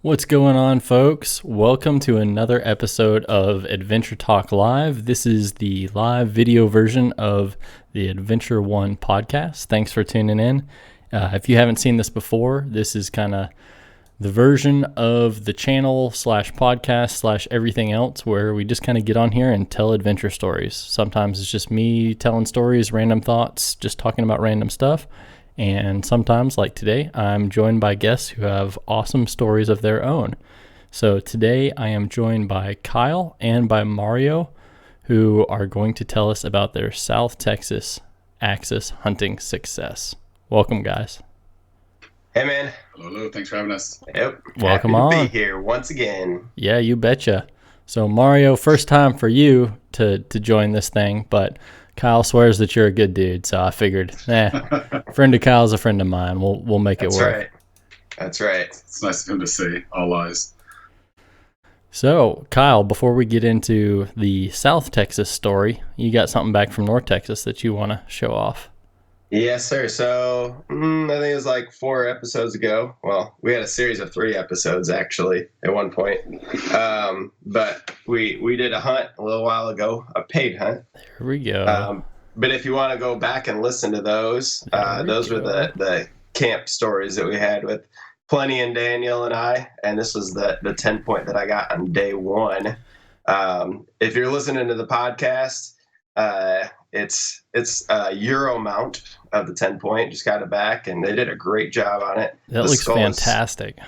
What's going on, folks? Welcome to another episode of Adventure Talk Live. This is the live video version of the Adventure One podcast. Thanks for tuning in. If you haven't seen this before, this is kind of the version of the channel slash podcast slash everything else where we just kind of get on here and tell adventure stories. Sometimes it's just me telling stories, random thoughts, just talking about random stuff. And sometimes, like today, I'm joined by guests who have awesome stories of their own. So today I am joined by Kyle and by Mario, who are going to tell us about their South Texas axis hunting success. Welcome, guys. Hey, man. Hello. Thanks for having us. Yep. Welcome Happy to on. be here once again. Yeah, you betcha. So Mario, first time for you to join this thing, but Kyle swears that you're a good dude, so I figured, friend of Kyle's a friend of mine. We'll make it work. That's right. It's nice of him to say all lies. So, Kyle, before we get into the South Texas story, you got something back from North Texas that you want to show off. Yes, sir. So I think it was like 4 episodes ago. Well, we had a series of 3 episodes actually at one point. But we did a hunt a little while ago, a paid hunt. There we go. But if you want to go back and listen to those, those were the camp stories that we had with Plenty and Daniel and I. And this was the 10 point that I got on day 1. If you're listening to the podcast, it's a Euro mount of the 10 point. Just got it back, and they did a great job on it. That looks fantastic.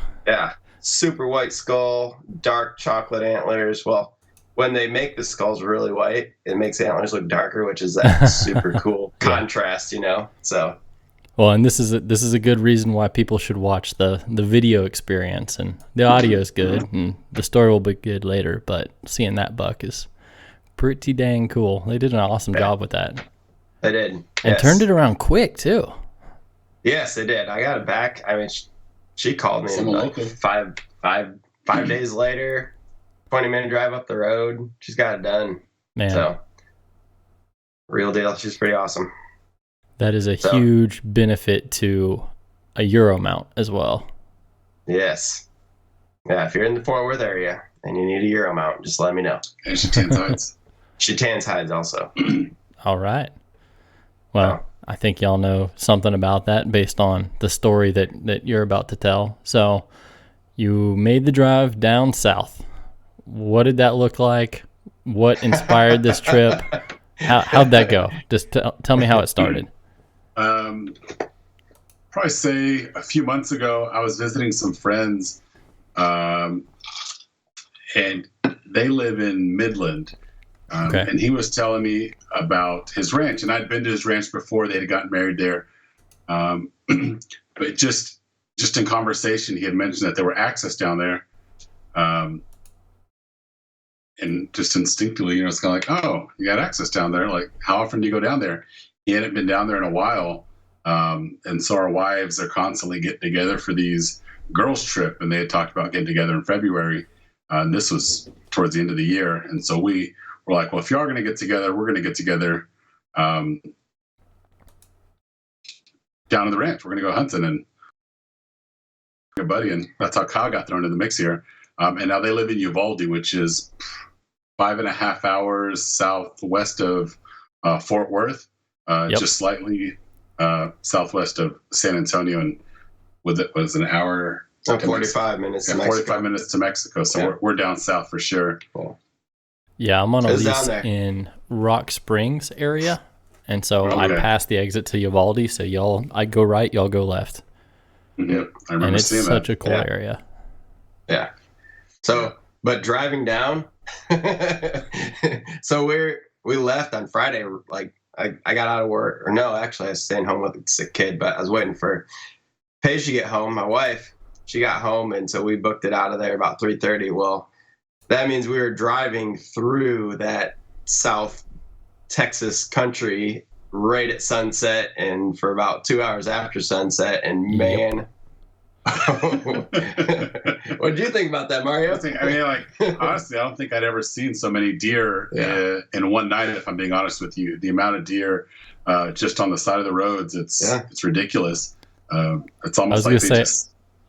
Super white skull, dark chocolate antlers. Well, when they make the skulls really white, it makes the antlers look darker, which is that super cool contrast, So, well, and this is a good reason why people should watch the video experience, and the audio is good, and the story will be good later. But seeing that buck is pretty dang cool. They did an awesome job with that. They did. And turned it around quick, too. Yes, they did. I got it back. I mean, she called me like five days later, 20-minute drive up the road. She's got it done. Man. So, real deal. She's pretty awesome. That is a huge benefit to a Euro mount as well. Yes. Yeah, if you're in the Fort Worth area and you need a Euro mount, just let me know. And she tans hides. She tans hides also. All right. Well, I think y'all know something about that based on the story that you're about to tell. So you made the drive down south. What did that look like? What inspired this trip? How'd that go? Just tell me how it started. Probably say a few months ago, I was visiting some friends, and they live in Midland. And he was telling me about his ranch, and I'd been to his ranch before. They had gotten married there. But just in conversation, he had mentioned that there were axis down there. And just instinctively, it's kind of like, oh, you got axis down there. Like, how often do you go down there? He hadn't been down there in a while. And so our wives are constantly getting together for these girls' trip. And they had talked about getting together in February. And this was towards the end of the year. And so we're like, well, if you are going to get together, we're going to get together down in the ranch. We're going to go hunting and a buddy. And that's how Kyle got thrown in the mix here. And now they live in Uvalde, which is 5.5 hours southwest of Fort Worth, just slightly southwest of San Antonio. And it was an hour. 45 minutes to Mexico. 45 minutes to Mexico. So we're down south for sure. Cool. Yeah, I'm on a lease in Rock Springs area. And so I pass the exit to Uvalde. So I go right, y'all go left. Yep, I remember and it's seeing such that. A cool area. Yeah. So, but driving down, so we left on Friday. Like I got out of work, or no, actually I was staying home with a sick kid, but I was waiting for Paige to get home. My wife, she got home, and so we booked it out of there about 3:30. Well, that means we were driving through that South Texas country right at sunset, and for about 2 hours after sunset. And man, what did you think about that, Mario? Honestly, I don't think I'd ever seen so many deer in one night. If I'm being honest with you, the amount of deer just on the side of the roads, it's ridiculous. It's almost like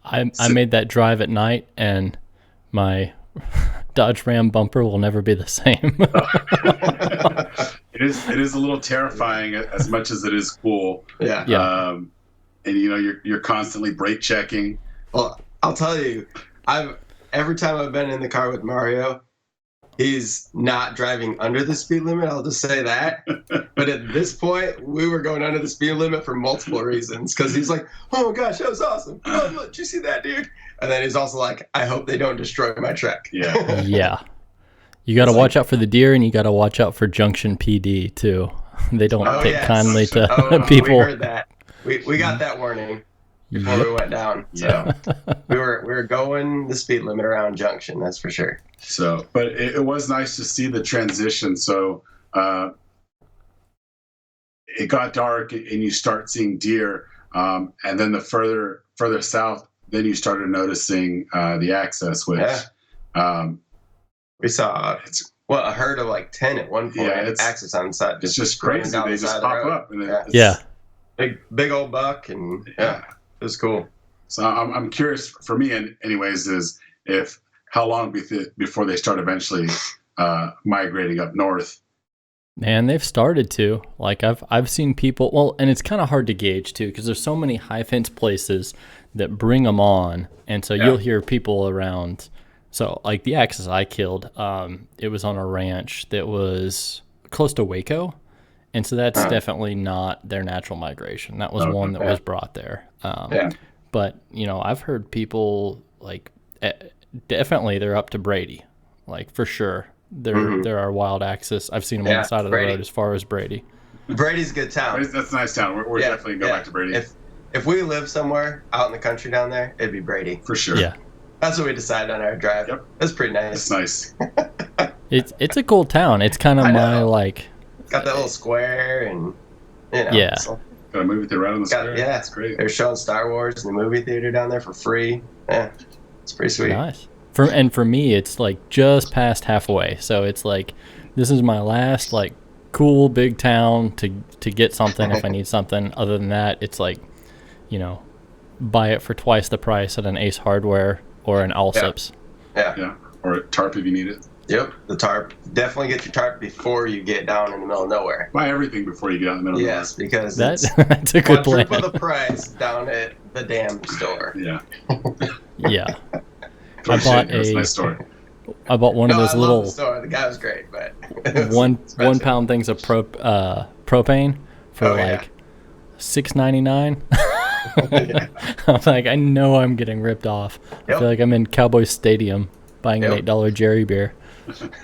I made that drive at night, and my Dodge Ram bumper will never be the same. It is a little terrifying as much as it is cool. Yeah. And you're constantly brake checking. Well, I'll tell you, every time I've been in the car with Mario, he's not driving under the speed limit. I'll just say that. But at this point, we were going under the speed limit for multiple reasons. Because he's like, "Oh my gosh, that was awesome! Oh, look, did you see that, dude?" And then he's also like, "I hope they don't destroy my truck." Yeah. Yeah. You got to watch out for the deer, and you got to watch out for Junction PD too. They don't take kindly to people. We heard that. We got that warning before we went down. So we were going the speed limit around Junction, that's for sure. So, but it was nice to see the transition. So it got dark, and you start seeing deer, and then the further south, then you started noticing the access, which we saw a herd of like 10 at one point. Yeah, access on the side. It's just crazy. They just pop up. And big old buck, and it was cool. So I'm curious, for me, anyways, is how long before they start eventually migrating up north. Man, they've started to. Like I've seen people. Well, and it's kind of hard to gauge too, because there's so many high fence places that bring them on, and so you'll hear people around. So like the axis I killed, it was on a ranch that was close to Waco. And so that's definitely not their natural migration. That was one that was brought there. But, I've heard people like definitely they're up to Brady, like for sure. There are wild axis. I've seen them on the side of the road as far as Brady. Brady's a good town. That's a nice town. We're definitely going back to Brady. If we live somewhere out in the country down there, it'd be Brady. For sure. Yeah. That's what we decided on our drive. Yep. That's pretty nice. It's nice. It's a cool town. It's kind of my like. Got that little square and So. Got a movie theater right on the square. Yeah, it's great. They're showing Star Wars in the movie theater down there for free. Yeah, it's pretty sweet. Nice. For me, it's like just past halfway. So it's like this is my last like cool big town to get something if I need something. Other than that, it's like, buy it for twice the price at an Ace Hardware or an Allsips. Yeah. Or a tarp if you need it. Yep, the tarp. Definitely get your tarp before you get down in the middle of nowhere. Buy everything before you get out in the middle of nowhere. Yes, because that's a good plan. Quadruple the price down at the damn store. Yeah. Yeah. Nice story. I bought one of those little. The store. The guy was great, but one pound things of propane for $6.99. I'm like, I know I'm getting ripped off. I feel like I'm in Cowboy Stadium buying an $8 Jerry beer.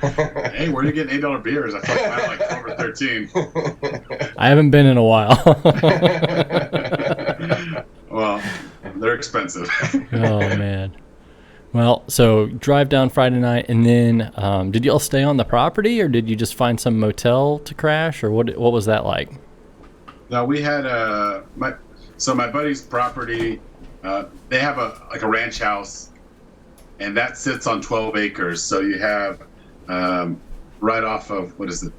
Hey, where are you getting $8 beers? I thought you had like 12 or 13. I haven't been in a while. Well, they're expensive. Oh man. Well, so drive down Friday night, and then did you all stay on the property, or did you just find some motel to crash, or what was that like? No, we had my buddy's property. They have a ranch house, and that sits on 12 acres. So you have right off of, what is it?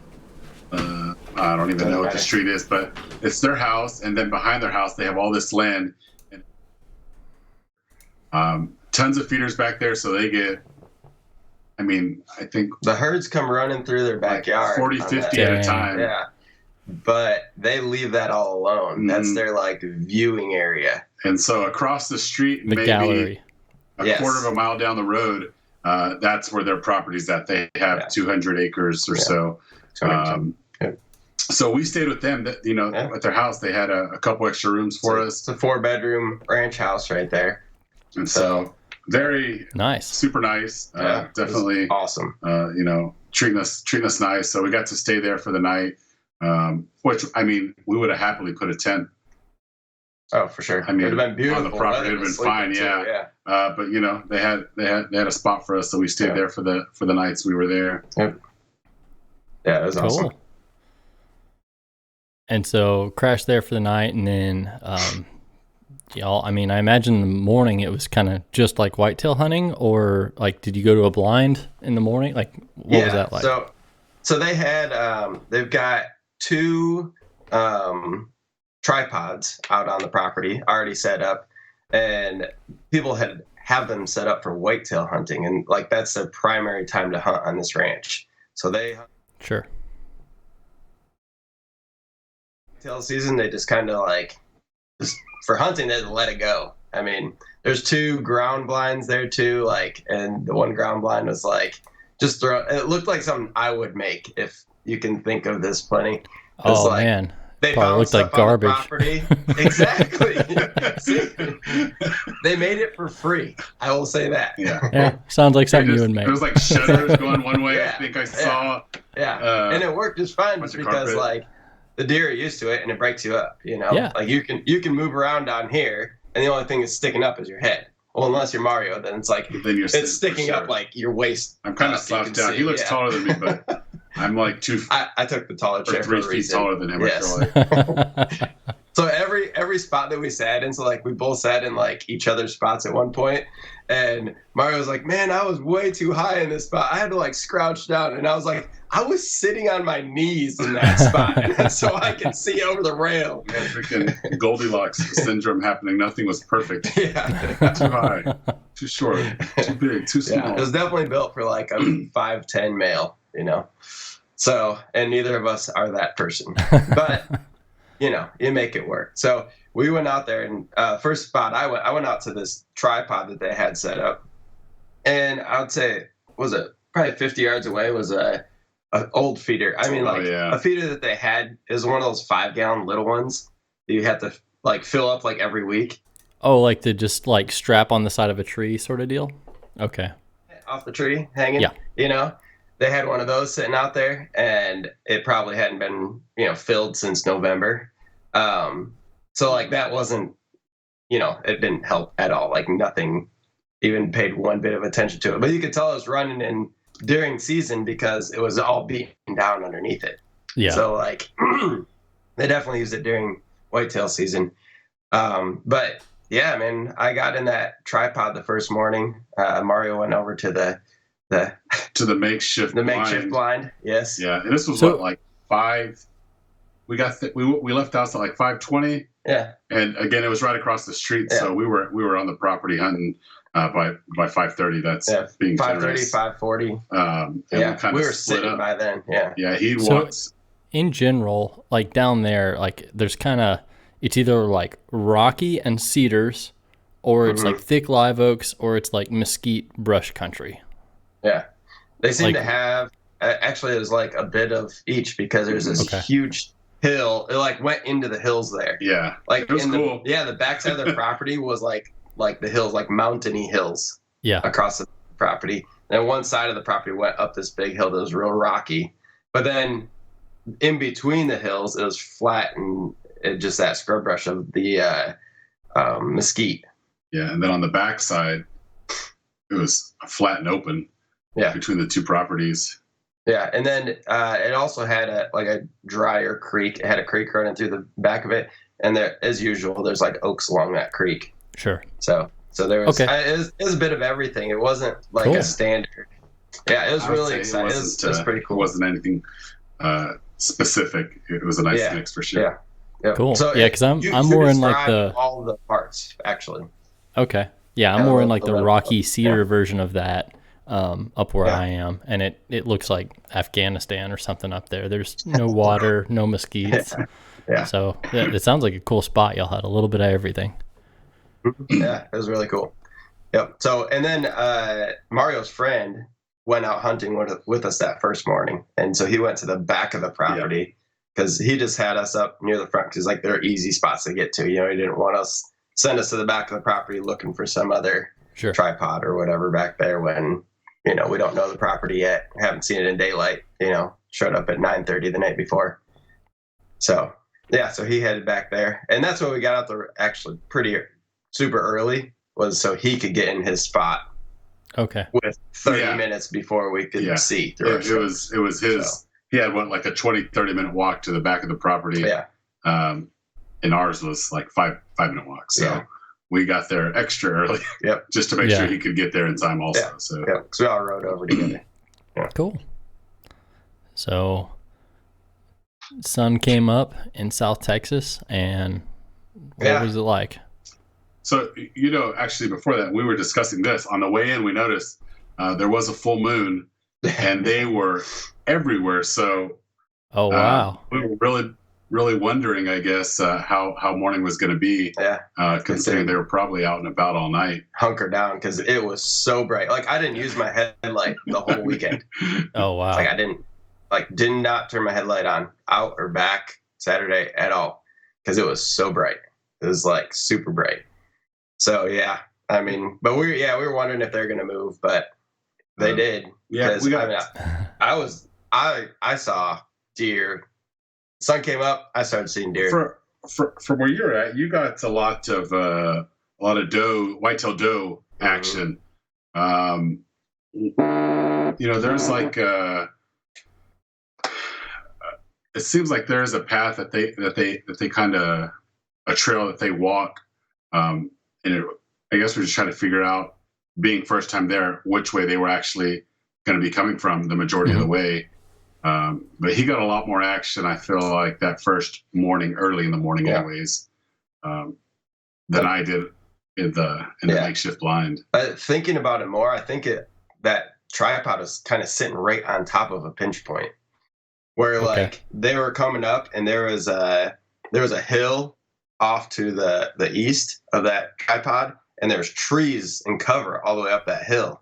I don't even know what the street is, but it's their house, and then behind their house they have all this land. Tons of feeders back there, so they get, I think the herds come running through their backyard, 40, 50 at a time. Yeah, but they leave that all alone. That's their like viewing area. And so across the street, the maybe gallery, a quarter of a mile down the road, that's where their property's at. They have 200 acres or so. So we stayed with them. At their house, they had a couple extra rooms for us. It's a 4-bedroom ranch house right there. And so very nice, super nice. Definitely awesome. Treating us nice. So we got to stay there for the night. Which we would have happily put a tent. Oh, for sure. It would have been beautiful on the property. It would have been fine. Yeah. But they had a spot for us, so we stayed there for the nights we were there. Yep. Yeah, it was awesome. And so crashed there for the night, and then I imagine in the morning it was kind of just like whitetail hunting, or like did you go to a blind in the morning? Like what was that like? So they had they've got 2 tripods out on the property already set up, and people have them set up for whitetail hunting, and like that's their primary time to hunt on this ranch. So they Sure. whitetail season, they just kind of like just for hunting they let it go. I mean, there's 2 ground blinds there too, like, and the one ground blind was like just throw. It looked like something I would make, if you can think of this plenty. Oh like, man, they probably found looked like stuff on the garbage. property. Exactly. See, they made it for free. I will say that. Yeah. Yeah, sounds like something you would make. It was like shutters going one way. Yeah. I think I saw. Yeah, and it worked just fine bunch of because carpet. like the deer are used to it and it breaks you up. You know, Yeah. like you can move around down here, and the only thing that's sticking up is your head. Well, unless you're Mario, then it's like Then you're it's sticking for up sure. like your waist. I'm kind of up, you slouched can down. see, He looks yeah. taller than me, but I'm like 2 I took the taller or chair 3 for a feet reason. taller than him. Yes. I feel like. So every spot that we sat in, so like we both sat in like each other's spots at one point, and Mario was like, "Man, I was way too high in this spot. I had to like crouch down," and I was like, "I was sitting on my knees in that spot, so I could see over the rail." Yeah, freaking Goldilocks syndrome happening. Nothing was perfect. Yeah, Too high, too short, too big, too small. yeah, it was definitely built for like a 5'10" male, you know. So, and neither of us are that person, but you know, you make it work. So we went out there, and first spot I went out to this tripod that they had set up, and I would say was it probably 50 yards away was a old feeder. I mean, like yeah. a feeder that they had is one of those 5-gallon little ones that you have to like fill up like every week. Oh, like the just like strap on the side of a tree sort of deal? Okay. Off the tree hanging. Yeah. You know, they had one of those sitting out there, and it probably hadn't been, you know, filled since November. So like that wasn't, you know, it didn't help at all. Like nothing even paid one bit of attention to it. But you could tell it was running in during season because it was all beaten down underneath it. Yeah. So like they definitely used it during whitetail season. But yeah, man, I got in that tripod the first morning. Mario went over to the makeshift blind. Yes. Yeah, and this was So- what, like 5. We got we left the house at like 5:20, Yeah. and again it was right across the street, Yeah. so we were on the property hunting by 5:30. That's Yeah, being 5:30, generous. 5:40. And Yeah, kind we of were split sitting up. by then. Yeah. Yeah, he So- walks. In general, like down there, like there's kind of, it's either like rocky and cedars, or it's like thick live oaks, or it's like mesquite brush country. Yeah. They seem Like- to have, actually, it was like a bit of each because there's this Okay. huge hill. It like went into the hills there. Yeah, Like it was cool. the backside of their property was like the hills, like mountainy hills Yeah. across the property. And one side of the property went up this big hill that was real rocky. But then in between the hills, it was flat and just that scrub brush of the mesquite. Yeah, and then on the backside, it was flat and open. Yeah. Between the 2 properties. Yeah, and then it also had a drier creek. It had a creek running through the back of it, and there, as usual, there's like oaks along that creek. Sure. So there was, Okay. it was a bit of everything. It wasn't like Cool. a standard. Yeah, it was I would really say exciting. It was pretty It cool. wasn't anything specific. It was a nice Yeah. mix for sure. Yeah. Yeah. Cool. So Yeah, 'cause I'm you more in like described the, all the parts actually. okay. Yeah, I'm Yeah, more in the like the little- rocky cedar version of that, up where Yeah. I am, and it looks like Afghanistan or something up there. There's no water, no mesquites. Yeah. So it sounds like a cool spot. Y'all had a little bit of everything. Yeah, it was really cool. Yep. So, and then Mario's friend went out hunting with us that first morning, and so he went to the back of the property because he just had us up near the front because like they're easy spots to get to. You know, he didn't want us send us to the back of the property looking for some other Sure. tripod or whatever back there when, you know, we don't know the property yet, haven't seen it in daylight. You know, showed up at 9:30 the night before. So yeah, so he headed back there, and that's when we got out there actually pretty super early, was so he could get in his spot Okay. with 30 Yeah. minutes before we could Yeah. see through It was his. So. He had like a 20-30 minute walk to the back of the property. Yeah. And ours was like 5-minute walk. So Yeah. we got there extra early. Yep. Just to make Yeah. sure he could get there in time also. Yeah. So Yeah, because we all rode over together. Cool. So, sun came up in South Texas, and what Yeah. was it like? So, actually, before that, we were discussing this. On the way in, we noticed there was a full moon, and they were everywhere. So, Oh wow. we were really, really wondering, I guess, how morning was going to be. Yeah. Considering they were probably out and about all night. Hunker down because it was so bright. Like I didn't use my headlight the whole weekend. Oh wow. Like I did not turn my headlight on out or back Saturday at all because it was so bright. It was like super bright. So yeah, I mean, but we were wondering if they're gonna move, but they did. Yeah, we got. I saw deer. Sun came up. I started seeing deer. From where you're at, you got a lot of doe, whitetail doe action. There's like it seems like there's a path that they kind of a trail that they walk, and I guess we're just trying to figure out, being first time there, which way they were actually going to be coming from the majority of the way. But he got a lot more action, I feel like, that first morning, early in the morning, anyways, than I did in the makeshift blind. Thinking about it more, I think that tripod was kind of sitting right on top of a pinch point, where like they were coming up, and there was a hill off to the east of that tripod, and there's trees and cover all the way up that hill.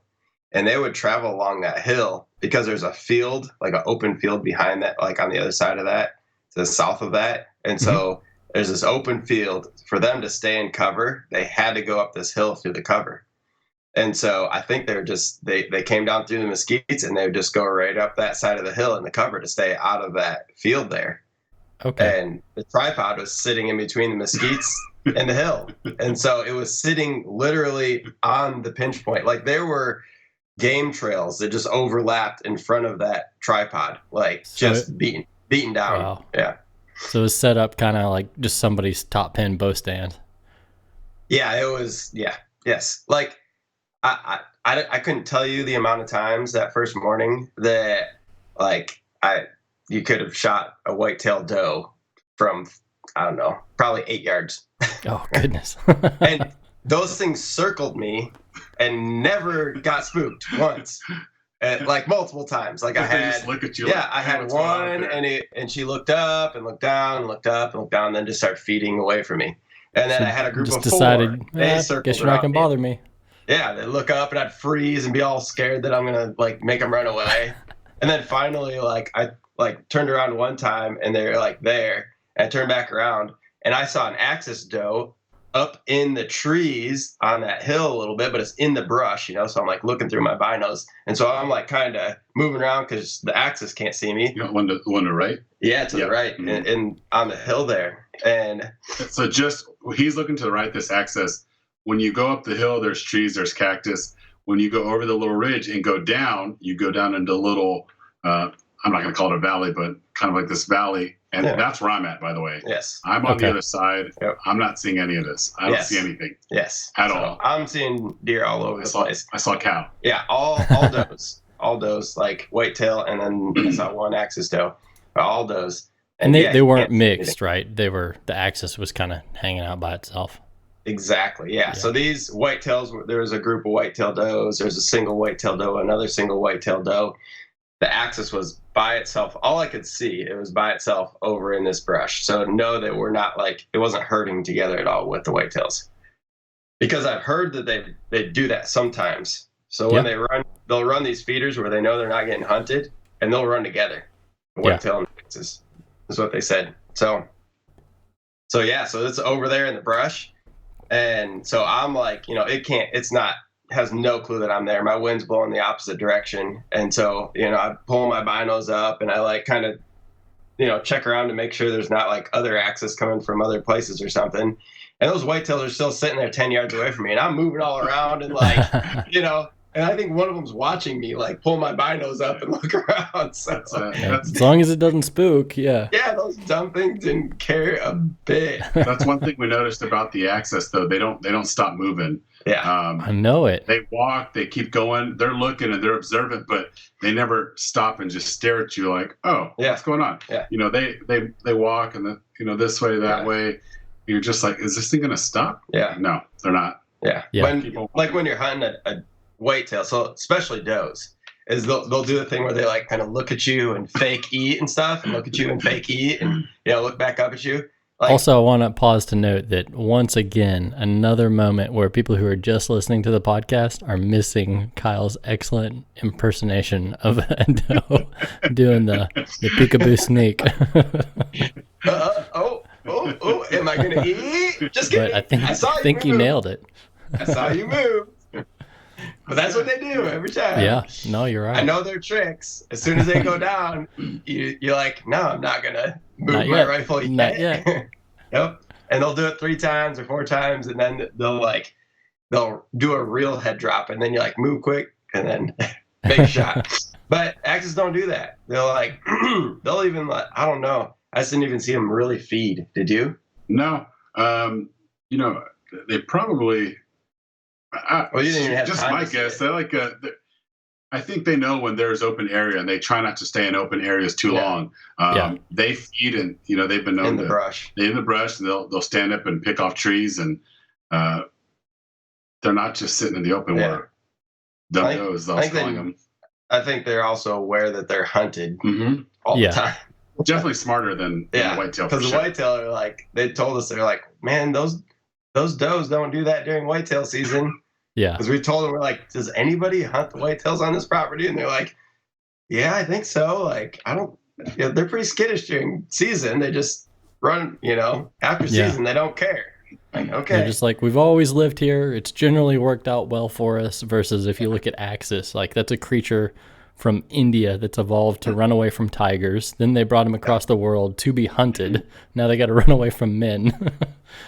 And they would travel along that hill because there's a field, like an open field behind that, like on the other side of that, to the south of that. And so there's this open field. For them to stay in cover, they had to go up this hill through the cover. And so I think they came down through the mesquites, and they would just go right up that side of the hill in the cover to stay out of that field there. Okay. And the tripod was sitting in between the mesquites and the hill. And so it was sitting literally on the pinch point. Like there were game trails that just overlapped in front of that tripod, like beaten down. Wow. Yeah. So it was set up kind of like just somebody's top pin bow stand. Yeah, it was. Yeah. Yes. Like I couldn't tell you the amount of times that first morning that like you could have shot a whitetail doe from, I don't know, probably 8 yards. Oh goodness. And those things circled me and never got spooked once, like multiple times. Like I had, just look at you. Yeah, I had one, and she looked up and looked down and looked up and looked down, and then just started feeding away from me. And then I had a group of decided, four. They circled guess you're not gonna bother me. Yeah, they look up, and I'd freeze and be all scared that I'm gonna like make them run away. And then finally, like I turned around one time, and they're like there, and I turned back around, and I saw an axis doe up in the trees on that hill a little bit, but it's in the brush, so I'm like looking through my binos, and so I'm like kind of moving around because the axis can't see me. You got one to the right? Yeah, to the right, and on the hill there. And so just he's looking to the right, this axis. When you go up the hill, there's trees, there's cactus. When you go over the little ridge and go down, you go down into a little, I'm not going to call it a valley, but kind of like this valley. And that's where I'm at, by the way. Yes. I'm on the other side. Yep. I'm not seeing any of this. I don't see anything. Yes. At all. I'm seeing deer all over the place. I saw a cow. Yeah, all does. All does, like whitetail, and then I saw one axis doe. All does. And they weren't mixed, right? The axis was kind of hanging out by itself. Exactly, yeah. So these whitetails, there was a group of whitetail does. There's a single whitetail doe, another single whitetail doe. The axis was by itself. All I could see, it was by itself over in this brush. So no, they were not like, it wasn't herding together at all with the whitetails. Because I've heard that they do that sometimes. So when they run, they'll run these feeders where they know they're not getting hunted, and they'll run together. Whitetail and axis is what they said. So it's over there in the brush. And so I'm like, has no clue that I'm there. My wind's blowing the opposite direction. And so, I pull my binos up, and I like kind of, check around to make sure there's not like other axis coming from other places or something. And those whitetails are still sitting there 10 yards away from me, and I'm moving all around and like, and I think one of them's watching me like pull my binos up and look around. So as long as it doesn't spook, yeah, those dumb things didn't care a bit. That's one thing we noticed about the axis, though. They don't stop moving. Yeah, I know it. They walk, they keep going, they're looking and they're observant, but they never stop and just stare at you like, oh, what's going on? Yeah, they walk and this way, that way. You're just like, is this thing gonna stop? Yeah. No, they're not. Yeah. Yeah. When you're hunting a whitetail, so especially does, is they'll do the thing where they like kind of look at you and fake eat and stuff, and look at you and fake eat, and look back up at you. Like, also, I want to pause to note that once again, another moment where people who are just listening to the podcast are missing Kyle's excellent impersonation of a doe doing the peekaboo sneak. Oh, am I gonna eat? Just kidding. But I think you nailed it. I saw you move. But that's what they do every time. Yeah, no, you're right. I know their tricks. As soon as they go down, you're like, no, I'm not gonna move Not my yet. rifle yet. Not yet. Yep. And they'll do it 3 times or 4 times, and then they'll do a real head drop, and then you're like, move quick, and then big shot. But axes don't do that. They'll like, they'll even like, I don't know. I just didn't even see them really feed. Did you? No. They probably. Well, you didn't even have just time my to guess. see it. They're like I think they know when there's open area, and they try not to stay in open areas too Yeah. long. Yeah. They feed, and they've been known In the brush. in the brush, and they'll stand up and pick off trees, and they're not just sitting in the open Yeah. where I does think they'll calling them. I think they're also aware that they're hunted Mm-hmm. all Yeah. the time. Definitely smarter than the whitetail. For Because the sure. whitetail are like, they told us, they're like, man, those does don't do that during whitetail season. Yeah. Because we told them, we're like, does anybody hunt the whitetails on this property? And they're like, yeah, I think so. Like, I don't, they're pretty skittish during season. They just run, after Yeah. season, they don't care. Like, They're okay. just like, we've always lived here. It's generally worked out well for us. Versus if you look at Axis, like that's a creature from India that's evolved to run away from tigers. Then they brought him across the world to be hunted. Now they got to run away from men.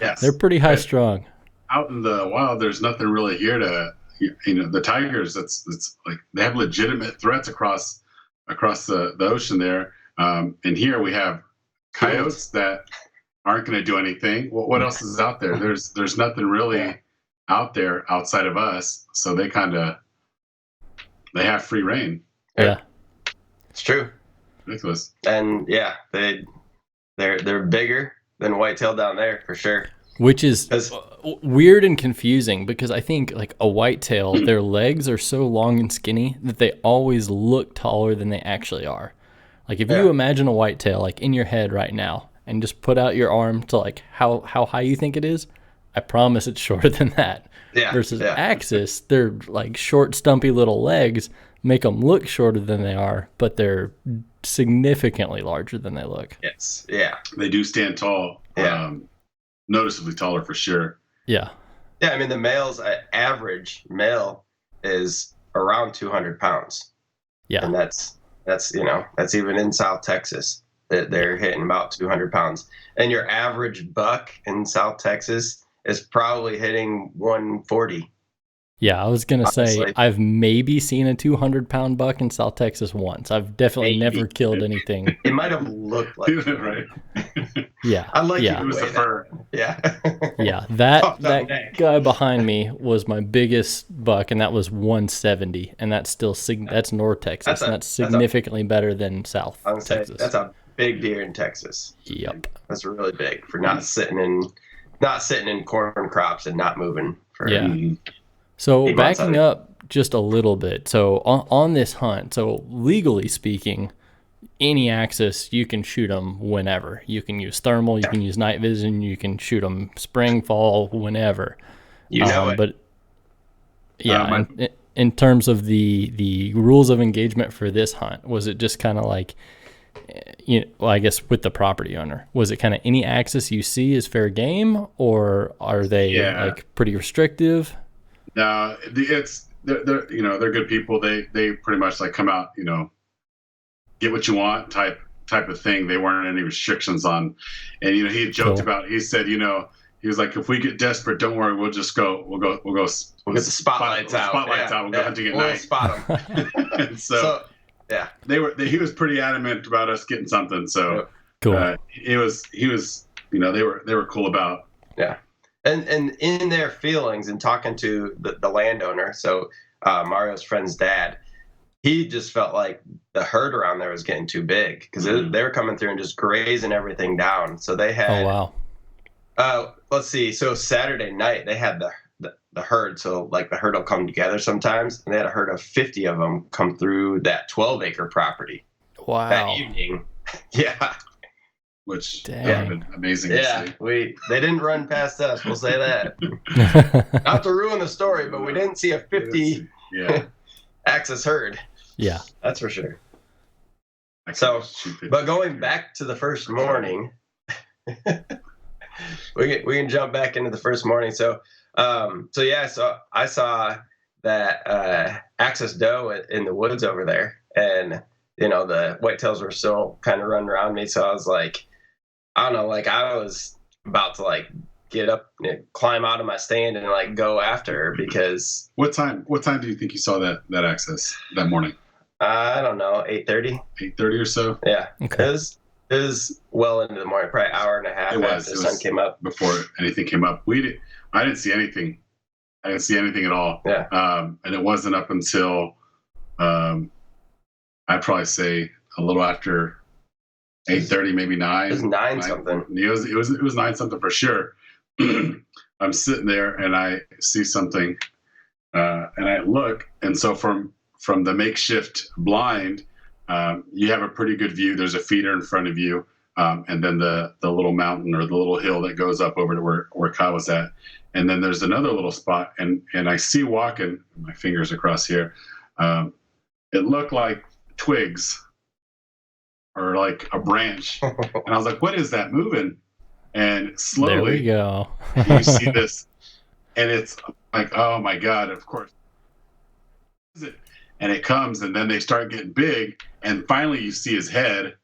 Yes. They're pretty high strung. Out in the wild, there's nothing really here to, the tigers. That's like they have legitimate threats across the ocean there. And here we have coyotes that aren't going to do anything. What else is out there? There's nothing really out there outside of us. So they have free reign. Yeah. It's true. Ridiculous. And yeah, they're bigger than whitetail down there for sure. Which is That's- weird and confusing because I think like a whitetail, their legs are so long and skinny that they always look taller than they actually are. Like if you imagine a whitetail like in your head right now and just put out your arm to like how high you think it is, I promise it's shorter than that. Yeah. Versus yeah. Axis, their like short, stumpy little legs make them look shorter than they are, but they're significantly larger than they look. Yes. Yeah. They do stand tall. Yeah. Noticeably taller for sure. Yeah. Yeah. I mean, the average male is around 200 pounds. Yeah. And that's even in South Texas that they're hitting about 200 pounds. And your average buck in South Texas is probably hitting 140. Yeah, I was going to say, Honestly. I've maybe seen a 200-pound buck in South Texas once. I've definitely Maybe. never killed anything. It might have looked like Right. Yeah. I like yeah. It was the fur. Yeah. Yeah, that Puffed up that neck. guy behind me was my biggest buck, and that was 170, and that's still that's North Texas, and that's significantly better than South I would say Texas. that's a big deer in Texas. Yep. That's really big for not sitting in corn crops and not moving. For, Yeah. Mhm. So 8 months backing out up just a little bit. So on this hunt, so legally speaking, any Axis you can shoot them whenever. You can use thermal, you can use night vision, you can shoot them spring, fall, whenever. You know it. But yeah, in terms of the rules of engagement for this hunt, was it just kind of like, I guess with the property owner, was it kind of any Axis you see is fair game, or are they like pretty restrictive? No, they're good people. They pretty much like come out, get what you want type of thing. They weren't any restrictions on, and he had joked about. He said, he was like, if we get desperate, don't worry, we'll just go. We'll get the spotlights out. We'll go hunting at We'll night. spot them. And so yeah, he was pretty adamant about us getting something. So Cool. he was they were cool about. Yeah. And in their feelings and talking to the landowner, so Mario's friend's dad, he just felt like the herd around there was getting too big because they were coming through and just grazing everything down. So they had Oh wow. Let's see. So Saturday night they had the herd. So like the herd will come together sometimes, and they had a herd of 50 of them come through that 12-acre property that Wow. evening. Yeah, which Dang. would have been amazing yeah. to see. They didn't run past us. We'll say that. Not to ruin the story, but we didn't see a 50 Yeah. axis herd. Yeah. That's for sure. I can't So, shoot 50. but going back to the first morning, we can jump back into the first morning. So I saw that axis doe in the woods over there, and the whitetails were still kind of running around me. So I was like, I don't know, like I was about to like get up and climb out of my stand and like go after her because What time do you think you saw that access that morning? I don't know, 8:30. 8:30 or so? Yeah, Okay. it was well into the morning, probably an hour and a half after the sun came up. Before anything came up. I didn't see anything. I didn't see anything at all. Yeah. And it wasn't up until I'd probably say a little after 8:30, maybe 9. It was 9 something. It was 9 something for sure. I'm sitting there and I see something, and I look, and so from the makeshift blind, you have a pretty good view. There's a feeder in front of you, and then the little mountain or the little hill that goes up over to where Kyle was at, and then there's another little spot, and I see walking. My fingers across here. It looked like twigs or like a branch, and I was like, "What is that moving?" And slowly, There we go. you see this, and it's like, oh my god! Of course, and it comes, and then they start getting big, and finally you see his head,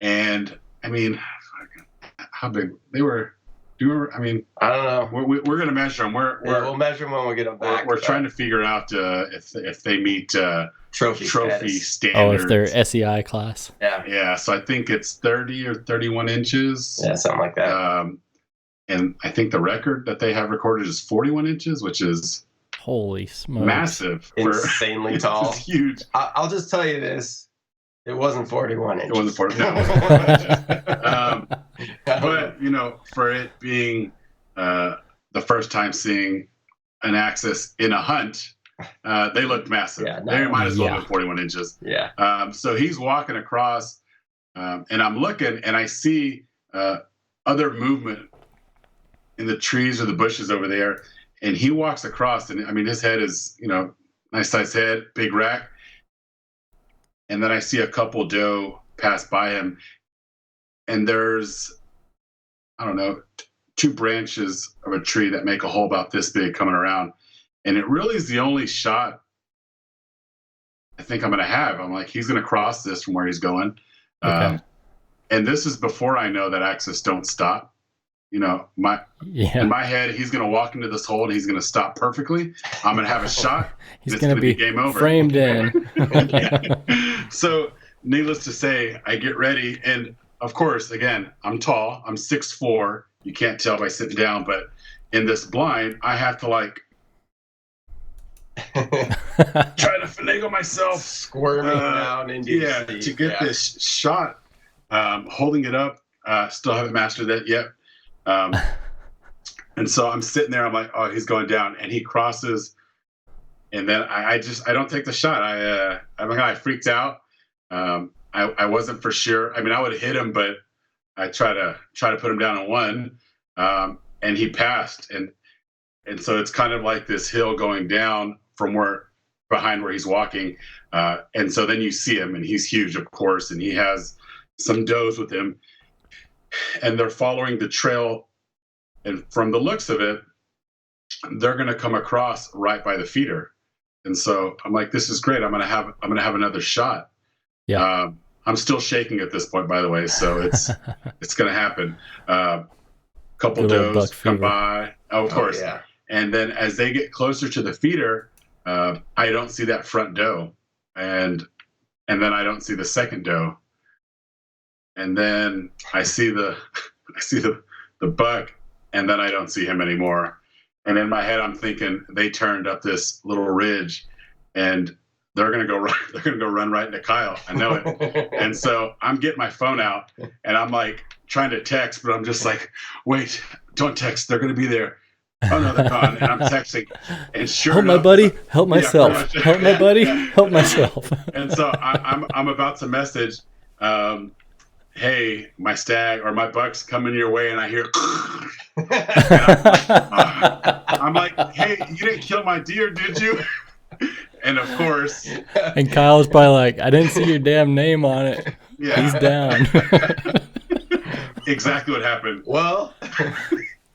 and I mean, how big they were? I mean, I don't know. we're gonna measure them. We'll measure them when we get them back. We're trying to figure out if they meet trophy standards. If they're SEI class. Yeah. Yeah, so I think it's 30 or 31 inches. Yeah, something like that. And I think the record that they have recorded is 41 inches, which is Holy smokes. massive. Insanely tall. It's huge. I'll just tell you this. It wasn't 41 inches. It wasn't 41 inches. But, for it being the first time seeing an axis in a hunt, they looked massive. Yeah, they might as well have been 41 inches. Yeah. So he's walking across, and I'm looking, and I see other movement in the trees or the bushes over there. And he walks across, and I mean, his head is, nice sized head, big rack. And then I see a couple doe pass by him, and there's, I don't know, 2 branches of a tree that make a hole about this big coming around. And it really is the only shot I think I'm going to have. I'm like, he's going to cross this from where he's going. Okay. And this is before I know that axis don't stop. In my head, he's going to walk into this hole and he's going to stop perfectly. I'm going to have a shot. He's going to be game over. Framed in. So, needless to say, I get ready. And of course, again, I'm tall. I'm 6'4". You can't tell by sitting down. But in this blind, I have to try to finagle myself. Squirming down into to get this shot. Holding it up. Still haven't mastered that yet. And so I'm sitting there, I'm like, oh, he's going down, and he crosses, and then I don't take the shot. I freaked out. I wasn't for sure. I mean, I would have hit him, but I try to put him down on one, and he passed, and so it's kind of like this hill going down from behind where he's walking, and so then you see him, and he's huge, of course, and he has some does with him. And they're following the trail, and from the looks of it, they're going to come across right by the feeder. And so I'm like, this is great. I'm going to have another shot. Yeah. I'm still shaking at this point, by the way, so it's going to happen. Couple does come by, of course. Yeah. And then as they get closer to the feeder, I don't see that front doe, and then I don't see the second doe. And then I see the buck, and then I don't see him anymore. And in my head, I'm thinking they turned up this little ridge, and they're gonna go run right into Kyle. I know it. And so I'm getting my phone out, and I'm like trying to text, but I'm just like, wait, don't text. They're going to be there. Oh no, they're gone. And I'm texting. And sure help enough, my buddy, help yeah, myself. pretty much. Help my buddy, Yeah. help myself. And so I'm about to message, hey, my stag or my buck's coming your way, and I hear. I'm like, hey, you didn't kill my deer, did you? And of course, And Kyle's probably like, I didn't see your damn name on it. yeah, He's down. exactly what happened. Well,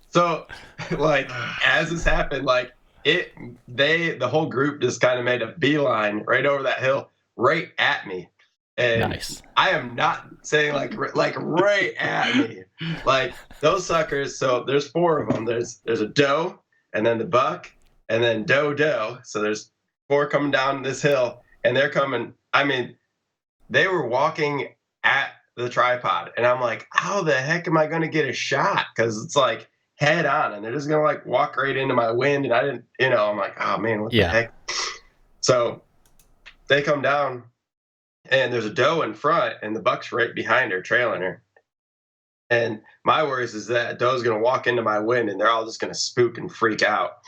so like as this happened, like the whole group just kind of made a beeline right over that hill, right at me. And Nice. I am not saying like right at me, like those suckers. So there's 4 of them. There's a doe, and then the buck, and then doe. So there's 4 coming down this hill, and they're coming. I mean, they were walking at the tripod, and I'm like, how the heck am I going to get a shot? Because it's like head on, and they're just going to like walk right into my wind, and I didn't, I'm like, oh man, what the heck? So they come down. And there's a doe in front, and the buck's right behind her, trailing her. And my worries is that doe's going to walk into my wind, and they're all just going to spook and freak out.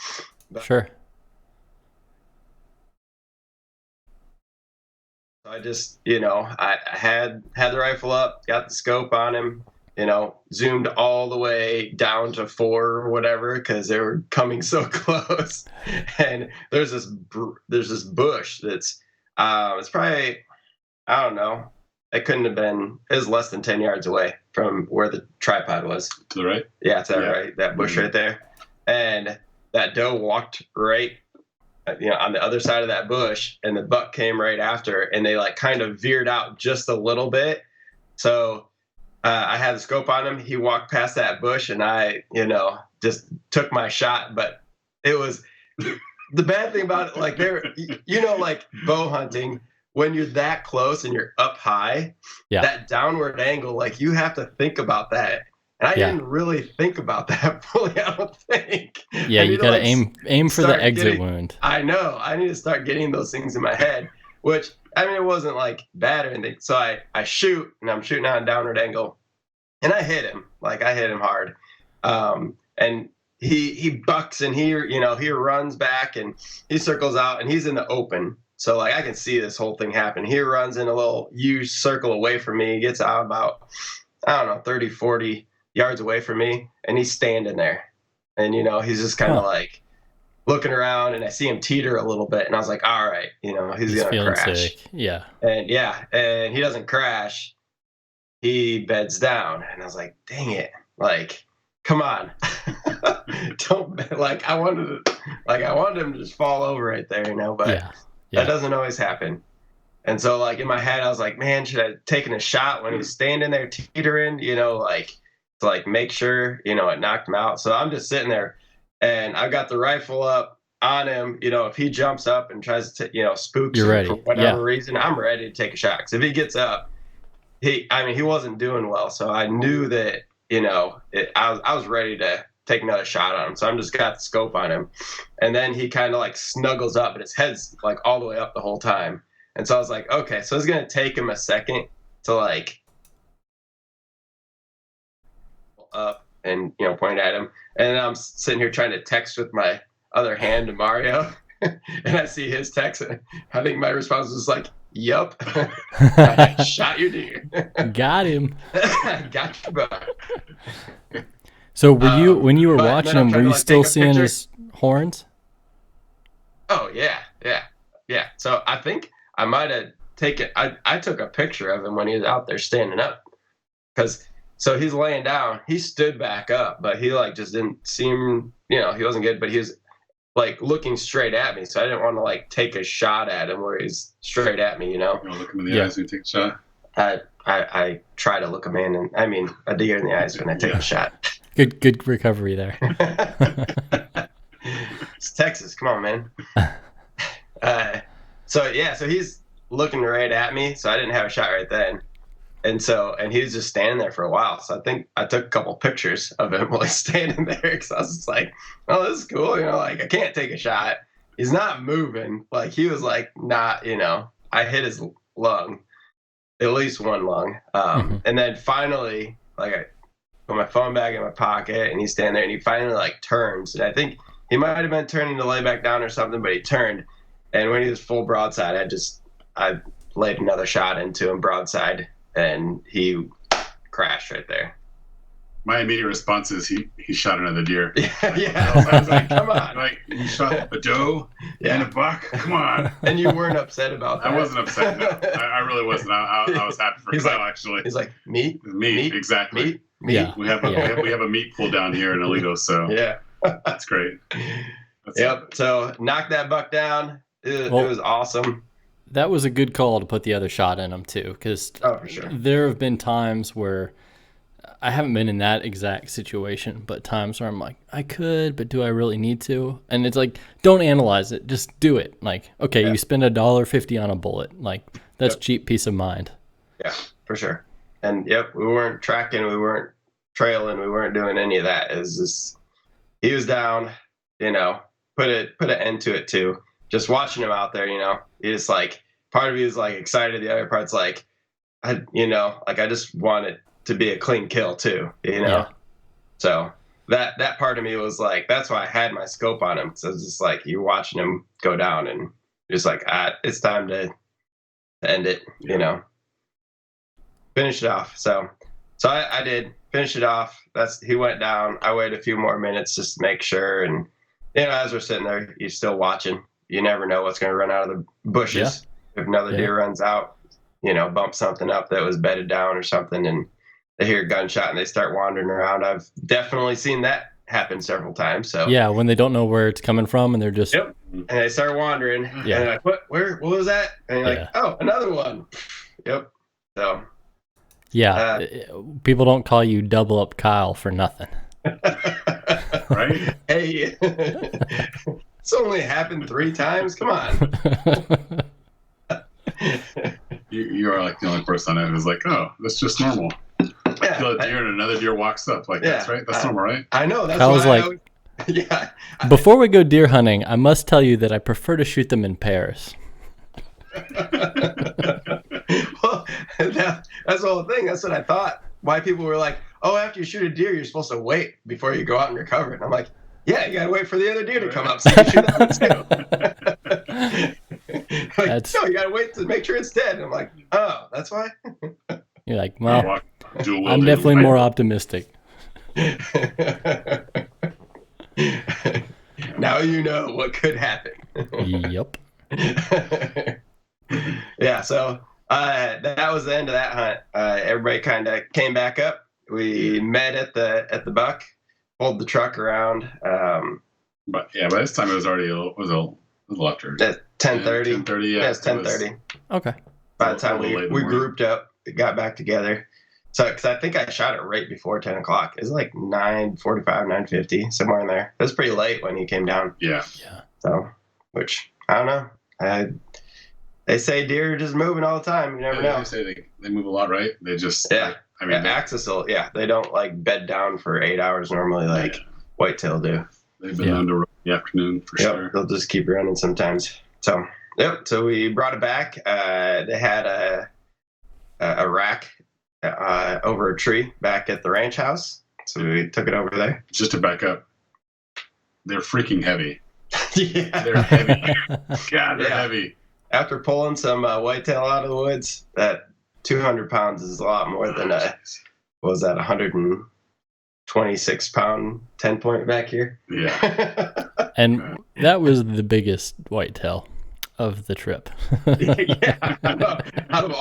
But Sure. I just, I had the rifle up, got the scope on him, zoomed all the way down to 4 or whatever because they were coming so close. And there's this bush that's it's probably, I don't know. It couldn't have been. It was less than 10 yards away from where the tripod was. To the right? Yeah, to that right. That bush right there. And that doe walked right, on the other side of that bush, and the buck came right after, and they like kind of veered out just a little bit. So I had the scope on him. He walked past that bush, and I, just took my shot. But it was the bad thing about it, like they're, like bow hunting. When you're that close and you're up high, that downward angle, like you have to think about that. And I didn't really think about that fully, I don't think. Yeah, you got to aim for the exit wound. I know. I need to start getting those things in my head, which, I mean, it wasn't like bad or anything. So I shoot, and I'm shooting on a downward angle, and I hit him. Like, I hit him hard. And he bucks, and he runs back, and he circles out, and he's in the open. So, like, I can see this whole thing happen. He runs in a little U circle away from me. He gets out about, 30, 40 yards away from me, and he's standing there. And, he's just kind of like looking around, and I see him teeter a little bit. And I was like, all right, he's going to crash. Sick. Yeah. And he doesn't crash. He beds down. And I was like, dang it. Like, come on. Don't, like, I wanted him to just fall over right there, but. Yeah. That doesn't always happen. And so, like, in my head, I was like, man, should I have taken a shot when he's standing there teetering, to make sure, it knocked him out. So I'm just sitting there, and I got the rifle up on him. If he jumps up and tries to, spooks him for whatever reason, I'm ready to take a shot. Because if he gets up, he wasn't doing well. So I knew that, I was ready to take another shot on him. So I'm just got the scope on him. And then he kind of like snuggles up, and his head's like all the way up the whole time. And so I was like, okay, so it's going to take him a second to like up and, point at him. And I'm sitting here trying to text with my other hand to Mario. And I see his text. And I think my response was like, yup. I shot your deer. Got him. Got you, bud. So when you were watching him, were you still seeing his horns? Oh, yeah. So I think I might have taken, I took a picture of him when he was out there standing up. So he's laying down. He stood back up, but he like just didn't seem, he wasn't good, but he was like looking straight at me. So I didn't want to like take a shot at him where he's straight at me, You want to look him in the eyes when you take a shot? I try to look a deer in the eyes when I take a shot. Good recovery there. It's Texas. Come on, man. So he's looking right at me. So I didn't have a shot right then. And he was just standing there for a while. So I think I took a couple pictures of him while he's standing there. Cause I was just like, oh, this is cool. Like I can't take a shot. He's not moving. Like he was like, not, I hit his lung, at least one lung. And then finally, like put my phone back in my pocket, and he's standing there, and he finally like turns, and I think he might have been turning to lay back down or something, but he turned, and when he was full broadside, I laid another shot into him broadside, and he crashed right there. My immediate response is he shot another deer. Yeah. I was like, come on. Like, you shot a doe and a buck? Come on. And you weren't upset about that? I wasn't upset, no. I really wasn't. I was happy for Kyle, actually. He's like, meat? Meat, exactly. Meat? Yeah. We have a meat pool down here in Aledo, so yeah. that's great. Yep. So knocked that buck down. It was awesome. That was a good call to put the other shot in him too, because for sure. There have been times where I haven't been in that exact situation, but times where I'm like, I could, but do I really need to? And it's like, don't analyze it, just do it. Like, okay, you spend $1.50 on a bullet, like that's cheap peace of mind. Yeah, for sure. And we weren't tracking, we weren't trailing, we weren't doing any of that. It was just, he was down, put an end to it too. Just watching him out there, he just like, part of me is like excited, the other part's like, I just want it to be a clean kill too, Yeah. So that part of me was like, that's why I had my scope on him. So it's just like, you're watching him go down and just like, it's time to end it, finish it off. So I did finish it off. He went down. I waited a few more minutes just to make sure. And, as we're sitting there, you're still watching. You never know what's going to run out of the bushes. Yeah. If another deer runs out, bump something up that was bedded down or something, and they hear a gunshot and they start wandering around. I've definitely seen that happen several times. So yeah, when they don't know where it's coming from and they're just and they start wandering. Yeah. And they're like, what was that? And you're like, oh, another one. Yep. So yeah, people don't call you Double Up Kyle for nothing. Right? Hey, it's only happened 3 times. Come on. You are like the only person I know who's like, oh, that's just normal. Yeah, Kill a deer and another deer walks up. Like, that's right. That's normal, right? I know. That's I was why like, yeah. Before we go deer hunting, I must tell you that I prefer to shoot them in pairs. Well, that's the whole thing. That's what I thought. Why people were like, oh, after you shoot a deer, you're supposed to wait before you go out and recover it. And I'm like, yeah, you gotta wait for the other deer to come up so you shoot that one too. Like, no, you gotta wait to make sure it's dead. And I'm like, oh, that's why. You're like, well, I'm definitely definitely more optimistic. Now you know what could happen. Yep. Yeah, so that was the end of that hunt. Everybody kind of came back up. We met at the buck, pulled the truck around. But yeah, by this time it was already a little after. At 10:30. 10:30. Yeah, it's 10:30. Okay. By the time we grouped up, got back together. So, because I think I shot it right before 10 o'clock. It was like 9:45, 9:50, somewhere in there. It was pretty late when he came down. Yeah. So, which I don't know. They say deer are just moving all the time. You never know. They say they move a lot, right? They just I mean, axis will, they don't like bed down for 8 hours normally like whitetail do. They've been on the afternoon for sure. They'll just keep running sometimes. So so we brought it back. They had a rack over a tree back at the ranch house, so we took it over there. Just to back up, they're freaking heavy. Yeah, they're heavy. God, they're heavy. After pulling some whitetail out of the woods, that 200 pounds is a lot more than what was that 126 pound 10-point back here. Yeah. And that was the biggest whitetail of the trip. Yeah, out of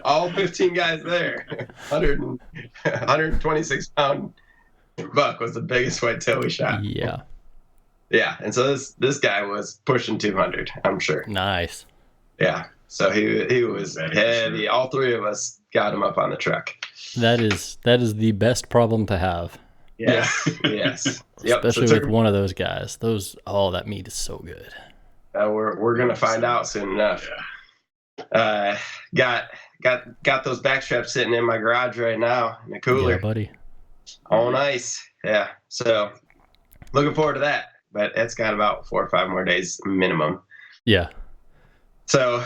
all 15 guys there, 126 pound buck was the biggest whitetail we shot. Yeah. Yeah, and so this guy was pushing 200, I'm sure. Nice. Yeah, so he was heavy. Sure. All 3 of us got him up on the truck. That is the best problem to have. Yeah. Yes. Yep. Especially with one of those guys. That meat is so good. We're gonna find out soon enough. Yeah. Got those back straps sitting in my garage right now in the cooler. Yeah, buddy. On ice. Yeah. So looking forward to that. But it's got about 4 or 5 more days minimum. Yeah. So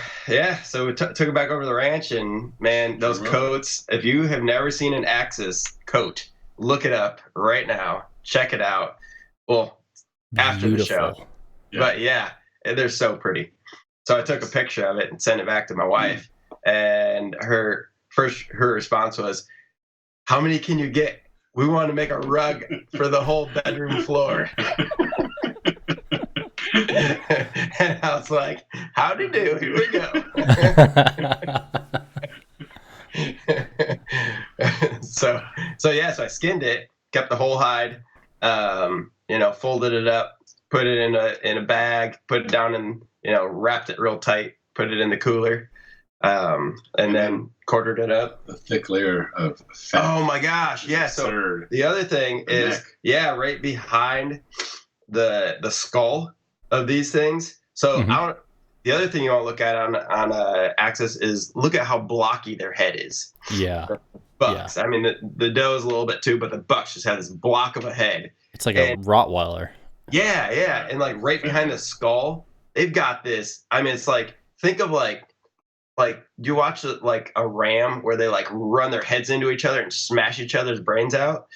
so we took it back over to the ranch, and man, those coats. If you have never seen an Axis coat look it up right now. Check it out. Well, after the show. Beautiful. Yeah. But yeah, they're so pretty. So I took a picture of it and sent it back to my wife. And her response was, "How many can you get? We want to make a rug for the whole bedroom floor." And I was like, "Howdy do, here we go." So I skinned it, kept the whole hide, folded it up, put it in a bag, put it down and wrapped it real tight, put it in the cooler, and then quartered it up. A thick layer of fat. Oh my gosh, yeah. So the other thing is, right behind the skull of these things. So the other thing you want to look at on Axis is look at how blocky their head is. Yeah. Bucks. Yeah. I mean, the doe is a little bit too, but the bucks just have this block of a head. It's like a Rottweiler. Yeah, yeah. And like right behind the skull, they've got this. I mean, it's like, think of like you watch like a ram where they like run their heads into each other and smash each other's brains out.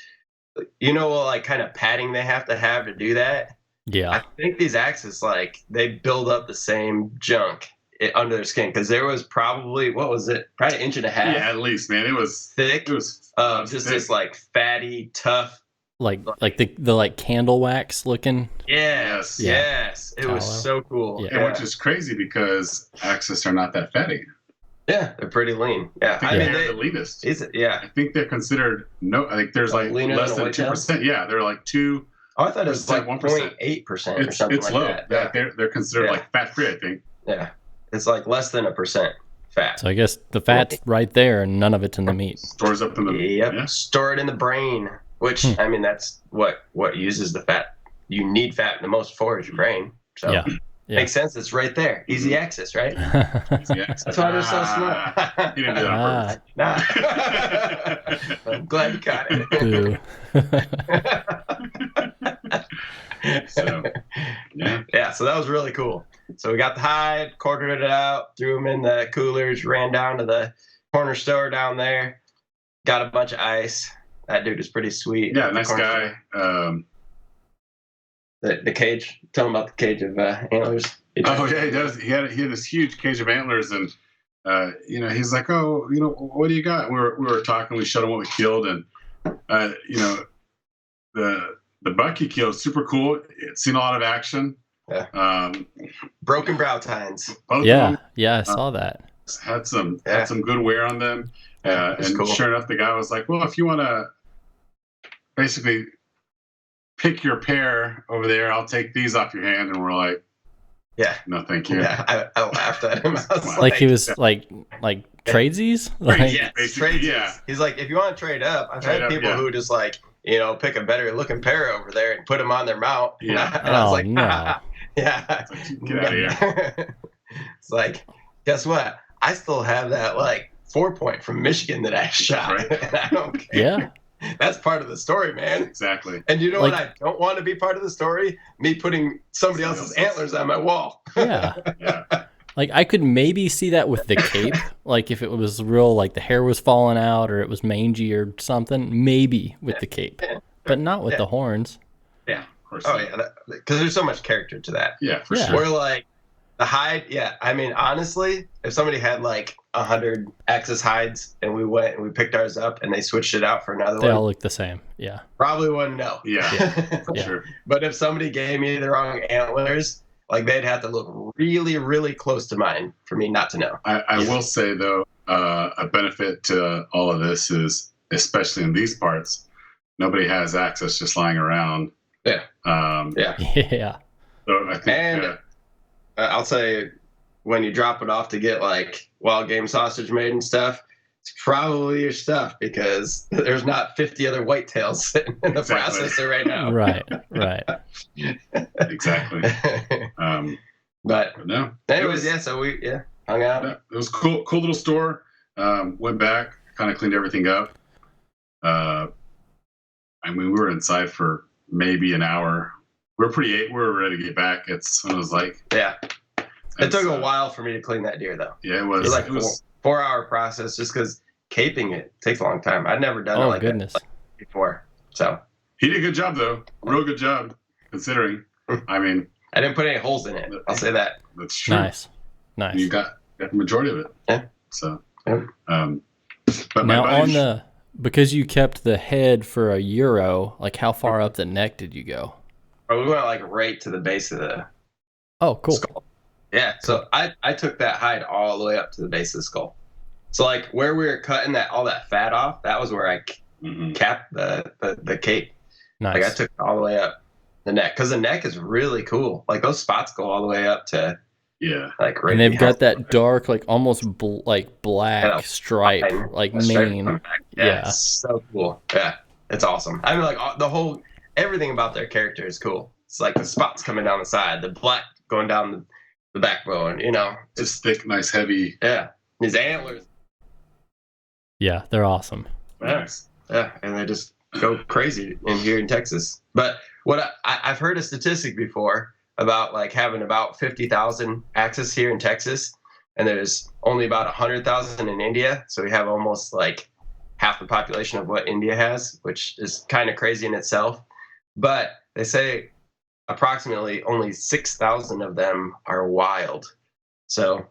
Like kind of padding they have to do that. Yeah. I think these Axis, like, they build up the same junk under their skin, because there was probably, what was it? Probably an inch and a half. Yeah, at least, man. It was thick. It was just thick. This like fatty, tough. Like the like candle wax looking. Yes, Yeah. Yes. It was so cool. Yeah. And which is crazy because Axis are not that fatty. Yeah, they're pretty lean. Yeah, I mean they're the leanest. I think they're considered I think there's like less than 2%. Yeah, they're like 2. Oh, I thought it was like 0.8% or something it's like low. that. Yeah. They're considered like fat free, I think. Yeah, it's like less than 1% fat. So I guess the fat's right there, and none of it's in the meat. Stores up in the Store it in the brain. Which I mean, that's what uses the fat. You need fat the most for is your brain. So Yeah. makes sense. It's right there. Easy access, right? That's why they're so smart. You didn't do that on purpose. Nah. I'm glad you got it. Boo. So, So that was really cool. So we got the hide, quartered it out, threw them in the coolers, ran down to the corner store down there, got a bunch of ice. That dude is pretty sweet. Yeah, nice guy. The cage. Tell him about the cage of antlers. Oh yeah, he does. He had this huge cage of antlers, and he's like, "Oh, what do you got?" We were talking. We showed him what we killed, and the buck he killed, super cool. It's seen a lot of action. Yeah. Broken brow tines. Yeah, I saw that. Had some good wear on them. And cool. Sure enough, the guy was like, "Well, if you want to basically pick your pair over there, I'll take these off your hand." And we're like, "Yeah, no, thank you." Yeah, I laughed at him. I was like he was like tradesies. Yeah. He's like, if you want to trade up, I've had people who just like pick a better looking pair over there and put them on their mount. Yeah. And I was like, no. Yeah. Get out of here. It's like, guess what? I still have that like 4-point from Michigan that I shot. Right. And I don't care. Yeah. That's part of the story, man. Exactly. And you know what I don't want to be part of the story? Me putting somebody else's antlers on my wall. Yeah. Like I could maybe see that with the cape. Like if it was real, like the hair was falling out or it was mangy or something, maybe with the cape. But not with the horns. Yeah. Of course. Oh, yeah. Because there's so much character to that. Yeah, for sure. Or like the hide. Yeah. I mean, honestly, if somebody had like 100 Axis hides and we went and we picked ours up and they switched it out for another one. They all look the same. Yeah. Probably wouldn't know. Yeah. For sure. But if somebody gave me the wrong antlers, like they'd have to look really, really close to mine for me not to know. I will say though, a benefit to all of this is, especially in these parts, nobody has access just lying around. Yeah. Yeah. So I think, and I'll say, when you drop it off to get like wild game sausage made and stuff, it's probably your stuff because there's not 50 other whitetails sitting in the processor right now. Right. Exactly. But no. Anyways, so we hung out. It was cool little store. Went back, kind of cleaned everything up. I mean, we were inside for maybe an hour. We were ready to get back. It was like, it took a while for me to clean that deer, though. Yeah, it was. It was like 4-hour process just because caping it takes a long time. I'd never done it like goodness. that before. So He did a good job, though. Real good job, considering. I mean, I didn't put any holes in it. I'll say that. that's true. Nice. You got the majority of it. Yeah. So, Yeah. But Now my buddy, because you kept the head for a Euro, like how far up the neck did you go? Or we went like right to the base of the Oh, cool. skull. Yeah. So I took that hide all the way up to the base of the skull. So like where we were cutting all that fat off, that was where I capped the cape. Nice. Like I took it all the way up the neck because the neck is really cool. Like those spots go all the way up to like right. And they've got behind that dark, like almost like black Yeah, stripe, like stripe mane. on the back. Yeah. It's so cool. Yeah, it's awesome. I mean, like everything about their character is cool. It's like the spots coming down the side, the black going down the backbone. You know, just thick, nice, heavy. yeah. His antlers. Yeah, they're awesome. Nice. Yeah, and they just go crazy here in Texas. But what I've heard a statistic before about like having about 50,000 axis here in Texas, and there's only about 100,000 in India. So we have almost like half the population of what India has, which is kind of crazy in itself. But they say approximately only 6,000 of them are wild. So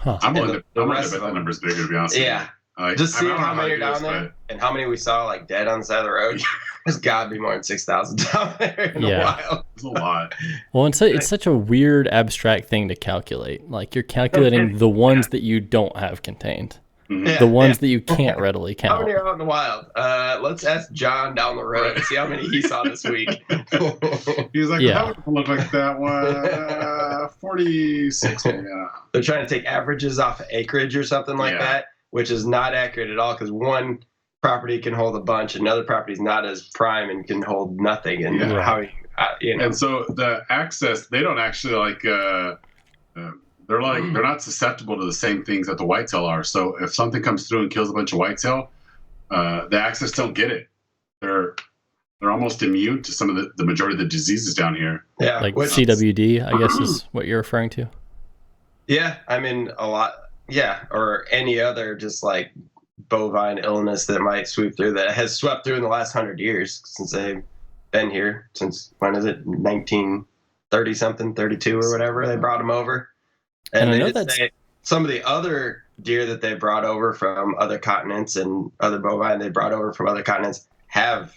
I'm willing to bet rest the of them- number's bigger, to be honest. yeah. Like, Just I seeing don't know how many you are do down this, there and how many we saw like dead on the side of the road. There's got to be more than 6,000 down there in the wild. but It's a lot. Well, it's such a weird abstract thing to calculate. Like you're calculating the ones that you don't have contained, Mhm. the ones that you can't readily How many count. are out in the wild? Let's ask John down the road and see how many he saw this week. He was like, Yeah. that would look like that one. 46. Yeah. They're trying to take averages off of acreage or something like Yeah. that, which is not accurate at all because one property can hold a bunch, another property is not as prime and can hold nothing. And Yeah. how you know, And so the access, they don't actually like, they're not susceptible to the same things that the whitetail are. So if something comes through and kills a bunch of whitetail, the access don't get it. They're almost immune to some of the majority of the diseases down here. yeah, Like which- CWD, I guess is what you're referring to. Yeah, I mean a lot. Yeah, or any other just like bovine illness that might sweep through that has swept through in the last 100 years since they've been here. Since when is it? 1930 something, 32 or whatever. They brought them over, And I they know did that's- say some of the other deer that they brought over from other continents and other bovine they brought over from other continents have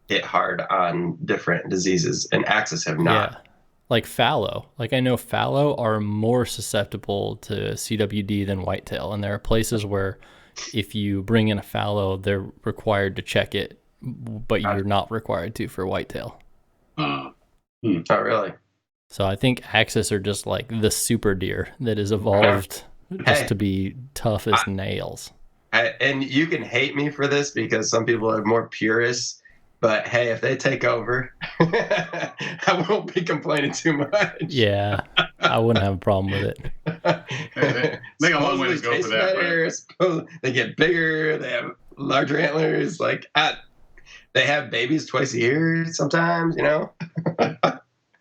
hit hard on different diseases, and axis have not. Yeah. Like fallow. Like I know fallow are more susceptible to CWD than whitetail. And there are places where if you bring in a fallow, they're required to check it, but you're not required to for whitetail. Oh, really? So I think axis are just like the super deer that is evolved just Hey. to be tough as nails. And you can hate me for this because some people are more purists, but hey, if they take over, I won't be complaining too much. Yeah, I wouldn't have a problem with it. They got a long way to Supposedly go for taste that, better, they get bigger, they have larger antlers. Like they have babies twice a year sometimes, you know.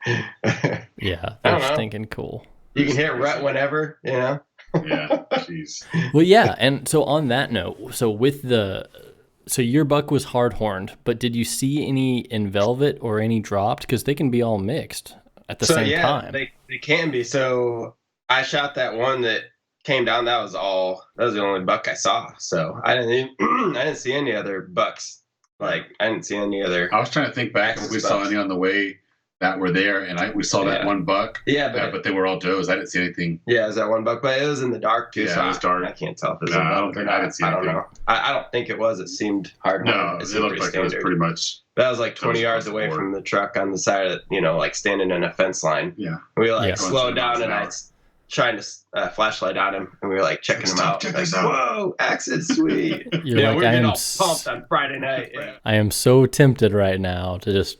Yeah, I don't they're know. stinking cool. You can hit rut whenever, you know. Yeah, jeez. Well, yeah, and so on that note, so your buck was hard horned, but did you see any in velvet or any dropped? Because they can be all mixed at the same time. They can be. So I shot that one that came down. That was the only buck I saw. So I didn't see any other bucks. Like I didn't see any other. I was trying to think back if we saw any on the way that were there, and we saw that Yeah. one buck. Yeah, But they were all does. I didn't see anything. yeah, it was that one buck, but it was in the dark too. Yeah, so it was dark. I can't tell if it was No, a I buck don't or think- not. I didn't see I don't anything. know. I don't think it was. It seemed hard. No, It it seemed looked pretty like it was standard. pretty much. That was like 20 Those yards across the away board. from the truck on the side of, like standing in a fence line. Yeah. We like Yeah. slowed down Going and I 20 trying to flashlight on him, and we were like checking him Stop, out. check Like, this out. whoa, accent sweet. You're Yeah, like, we were I getting am, all pumped on Friday night. Yeah. I am so tempted right now to just.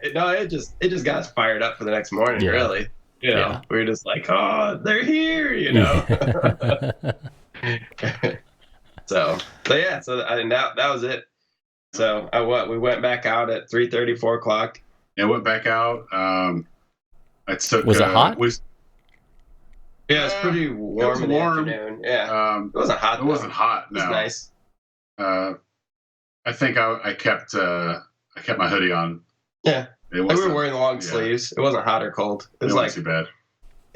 It just got us fired up for the next morning. Yeah. Really, you know, Yeah. we were just like, oh, they're here, you know. So yeah, that was it. So we went back out at 3:30, 4 o'clock. Yeah, went back out. I took. Was it hot? Yeah, it's pretty warm was in the warm. afternoon. Yeah, it wasn't hot. It wasn't hot. It was No. nice. I think I kept my hoodie on. Yeah. It Like we wasn't were wearing long sleeves. It wasn't hot or cold. It was it like, wasn't too bad.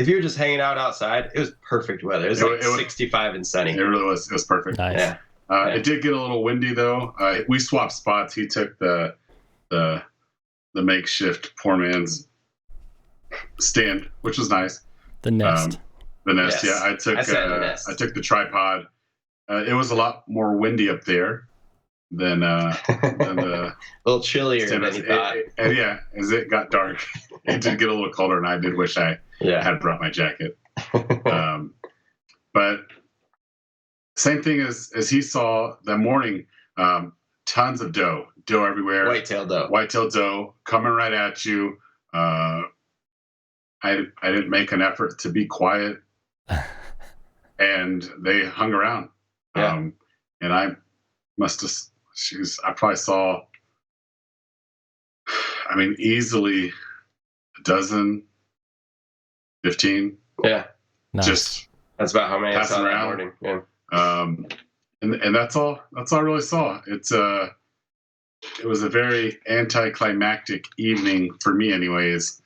if you were just hanging out outside, it was perfect weather. It was like 65 and sunny. It really was. It was perfect. Nice. Yeah. It did get a little windy though. We swapped spots. He took the makeshift poor man's stand, which was nice. The Nest. The Nest, Yes. yeah. I sat in the Nest. I took the tripod. It was a lot more windy up there than the A little chillier stand. than you thought. And yeah, as it got dark, it did get a little colder, and I did wish I had brought my jacket. But same thing as he saw that morning. Tons of doe everywhere. White-tailed doe coming right at you. I didn't make an effort to be quiet, and they hung around. Yeah. And I must have. I probably saw. I mean, easily a dozen, 15. Yeah. Nice. Just That's about how many I saw passing that around. morning. Yeah. And that's all I really saw. It was a very anticlimactic evening for me anyways.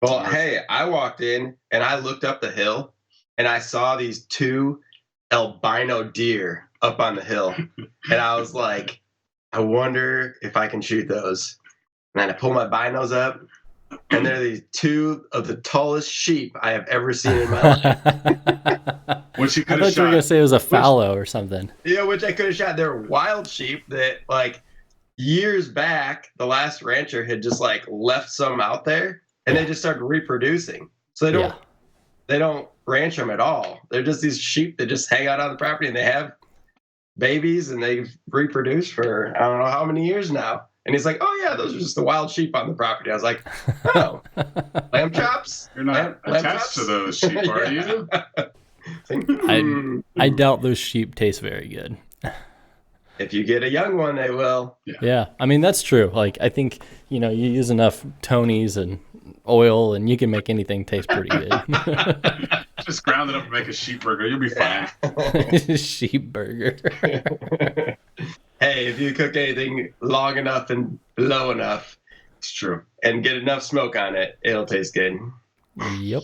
Well, hey, I walked in and I looked up the hill and I saw these 2 albino deer up on the hill. And I was like, I wonder if I can shoot those. And then I pull my binos up and they're these 2 of the tallest sheep I have ever seen in my life. Which you I could have thought you were shot. gonna say it was a fallow or something. Yeah, which I could have shot. They're wild sheep that, like, years back, the last rancher had just like left some out there, and they just started reproducing. So they don't ranch them at all. They're just these sheep that just hang out on the property, and they have babies, and they've reproduced for I don't know how many years now. And he's like, "Oh yeah, those are just the wild sheep on the property." I was like, "Oh, lamb chops? You're not Lamb attached chops? to those sheep, are you? Think, I doubt those sheep taste very good. if you get a young one, they will. Yeah, I mean that's true. Like I think you use enough Tonys and oil, and you can make anything taste pretty good. Just ground it up and make a sheep burger. You'll be fine. Sheep burger. Hey, if you cook anything long enough and low enough, It's true. and get enough smoke on it, it'll taste good. Yep.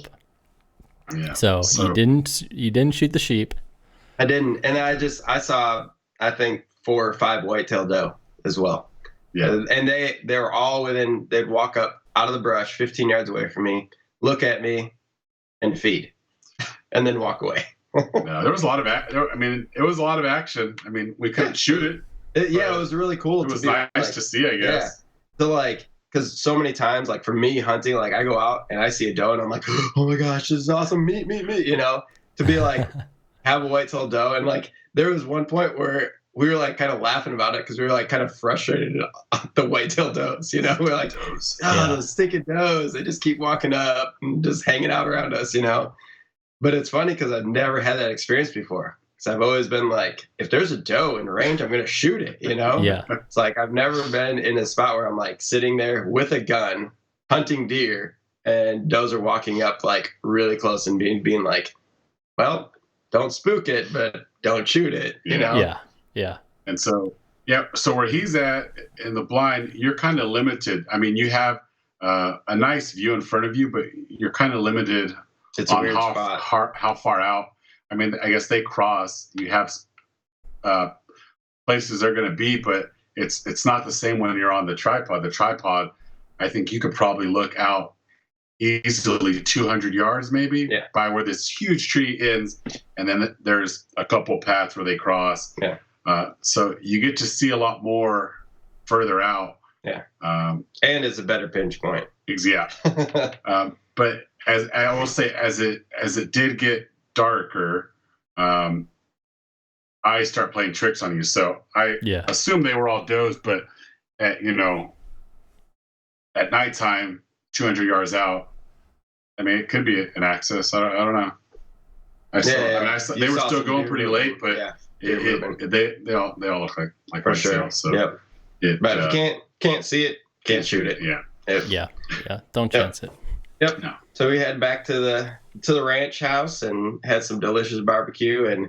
Yeah. So you didn't shoot the sheep. I didn't, and I saw I think 4 or 5 white-tailed doe as well. Yeah. And they were all within. They'd walk up out of the brush, 15 yards away from me, look at me, and feed, and then walk away. No, there was a lot of it was a lot of action. I mean, we couldn't shoot it. It was really cool. It was to be, nice to see, I guess. Yeah. So like, because so many times, like for me hunting, like I go out and I see a doe and I'm like, oh my gosh, this is awesome, meat. To be like, have a white-tailed doe, and like there was one point where we were like kind of laughing about it because we were like kind of frustrated at the white-tailed does. We're like, those stinking does, they just keep walking up and just hanging out around us. But it's funny because I've never had that experience before. So I've always been like, if there's a doe in range, I'm going to shoot it, Yeah. It's like I've never been in a spot where I'm like sitting there with a gun, hunting deer, and does are walking up like really close and being like, well, don't spook it, but don't shoot it, Yeah. And so, so where he's at in the blind, you're kind of limited. I mean, you have a nice view in front of you, but you're kind of limited It's a on weird spot. how far out. I mean, I guess they cross. You have places they're going to be, but it's not the same when you're on the tripod. The tripod, I think you could probably look out easily 200 yards maybe by where this huge tree ends, and then there's a couple paths where they cross. Yeah. So you get to see a lot more further out. Yeah. And it's a better pinch point. Yeah. But as I will say, as it did get darker, I start playing tricks on you. So I assume they were all does, but at nighttime, 200 yards out, I mean, it could be an access. I don't know. They were still going pretty late, but they all look like for sure. So but if you can't see it, can't shoot it. Yeah. Don't chance it. Yep. No. So we head back to the ranch house and had some delicious barbecue, and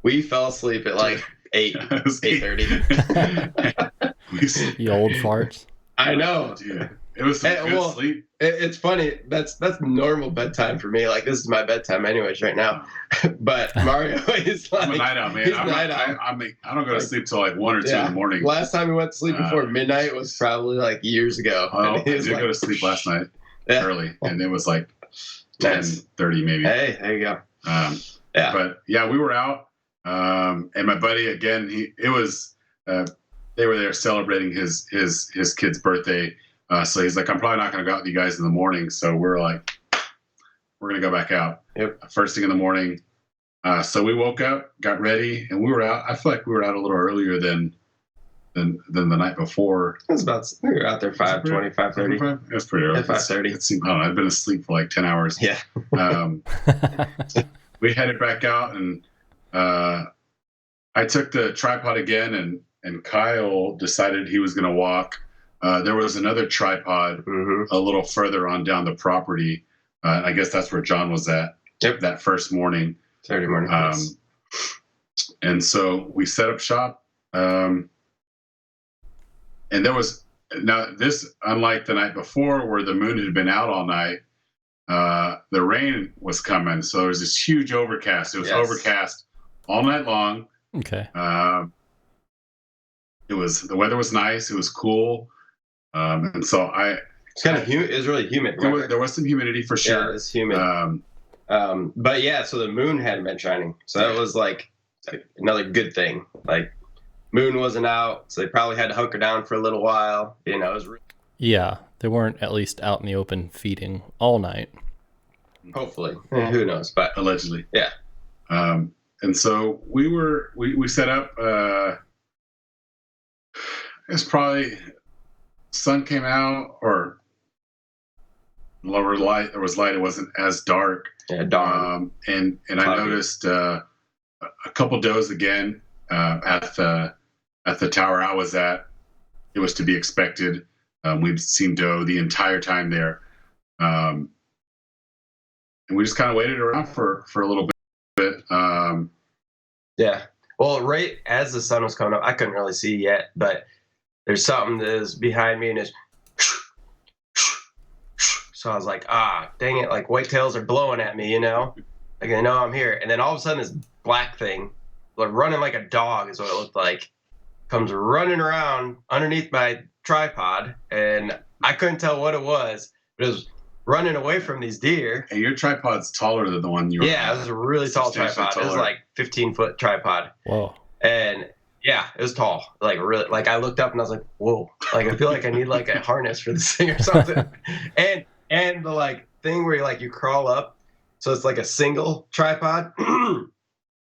we fell asleep at like It was 8:30. You old farts. I know. Dude, it was some good well, sleep. It's funny. That's normal bedtime for me. Like this is my bedtime anyways right now. But Mario is like I'm a night out, man. he's night out. I don't go to sleep till like 1 or 2 in the morning. Last time we went to sleep before midnight was probably like years ago. Oh, I And he was did like, go to sleep last night early, and it was like Nice. 10:30 maybe. Hey, there you go. Yeah. But yeah, we were out, and my buddy again. They were there celebrating his kid's birthday. So he's like, I'm probably not going to go out with you guys in the morning. So we're like, we're going to go back out. Yep. First thing in the morning. So we woke up, got ready, and we were out. I feel like we were out a little earlier than the night before. It was we were out there 5:20, 5:30. It was pretty early. Yeah, 5:30. It seemed, I don't know, I'd been asleep for like 10 hours. Yeah. We headed back out, and I took the tripod again, and Kyle decided he was going to walk. There was another tripod a little further on down the property. I guess that's where John was at that first morning. Saturday morning. And so we set up shop. And there was, now this, unlike the night before where the moon had been out all night, the rain was coming. So there was this huge overcast. It was overcast all night long. Okay. The weather was nice. It was cool. And so it's kind of humid. It was really humid. There was some humidity for sure. Yeah, it was humid. But yeah, so the moon hadn't been shining. So that was like another good thing. Like moon wasn't out. So they probably had to hunker down for a little while. You know, it was Yeah, they weren't at least out in the open feeding all night. hopefully. Who knows? But Allegedly. yeah. And so we set up, it's probably sun came out or lower light. There was light. It wasn't as dark. Yeah, dawn. And I noticed a couple does again at the tower I was at. It was to be expected. We've seen doe the entire time there, and we just kind of waited around for a little bit. Yeah. Well, right as the sun was coming up, I couldn't really see yet, but there's something that is behind me and it's. So I was like, dang it, like whitetails are blowing at me, you know? Like they know I'm here. And then all of a sudden this black thing, like running like a dog is what it looked like, comes running around underneath my tripod, and I couldn't tell what it was, but it was running away from these deer. And your tripod's taller than the one you were Yeah, it was a really tall tripod. Taller. It was like 15-foot tripod. Whoa. And yeah, it was tall. Like really, like I looked up and I was like, whoa, like I feel like I need like a harness for this thing or something. and the like thing where you crawl up, so it's like a single tripod.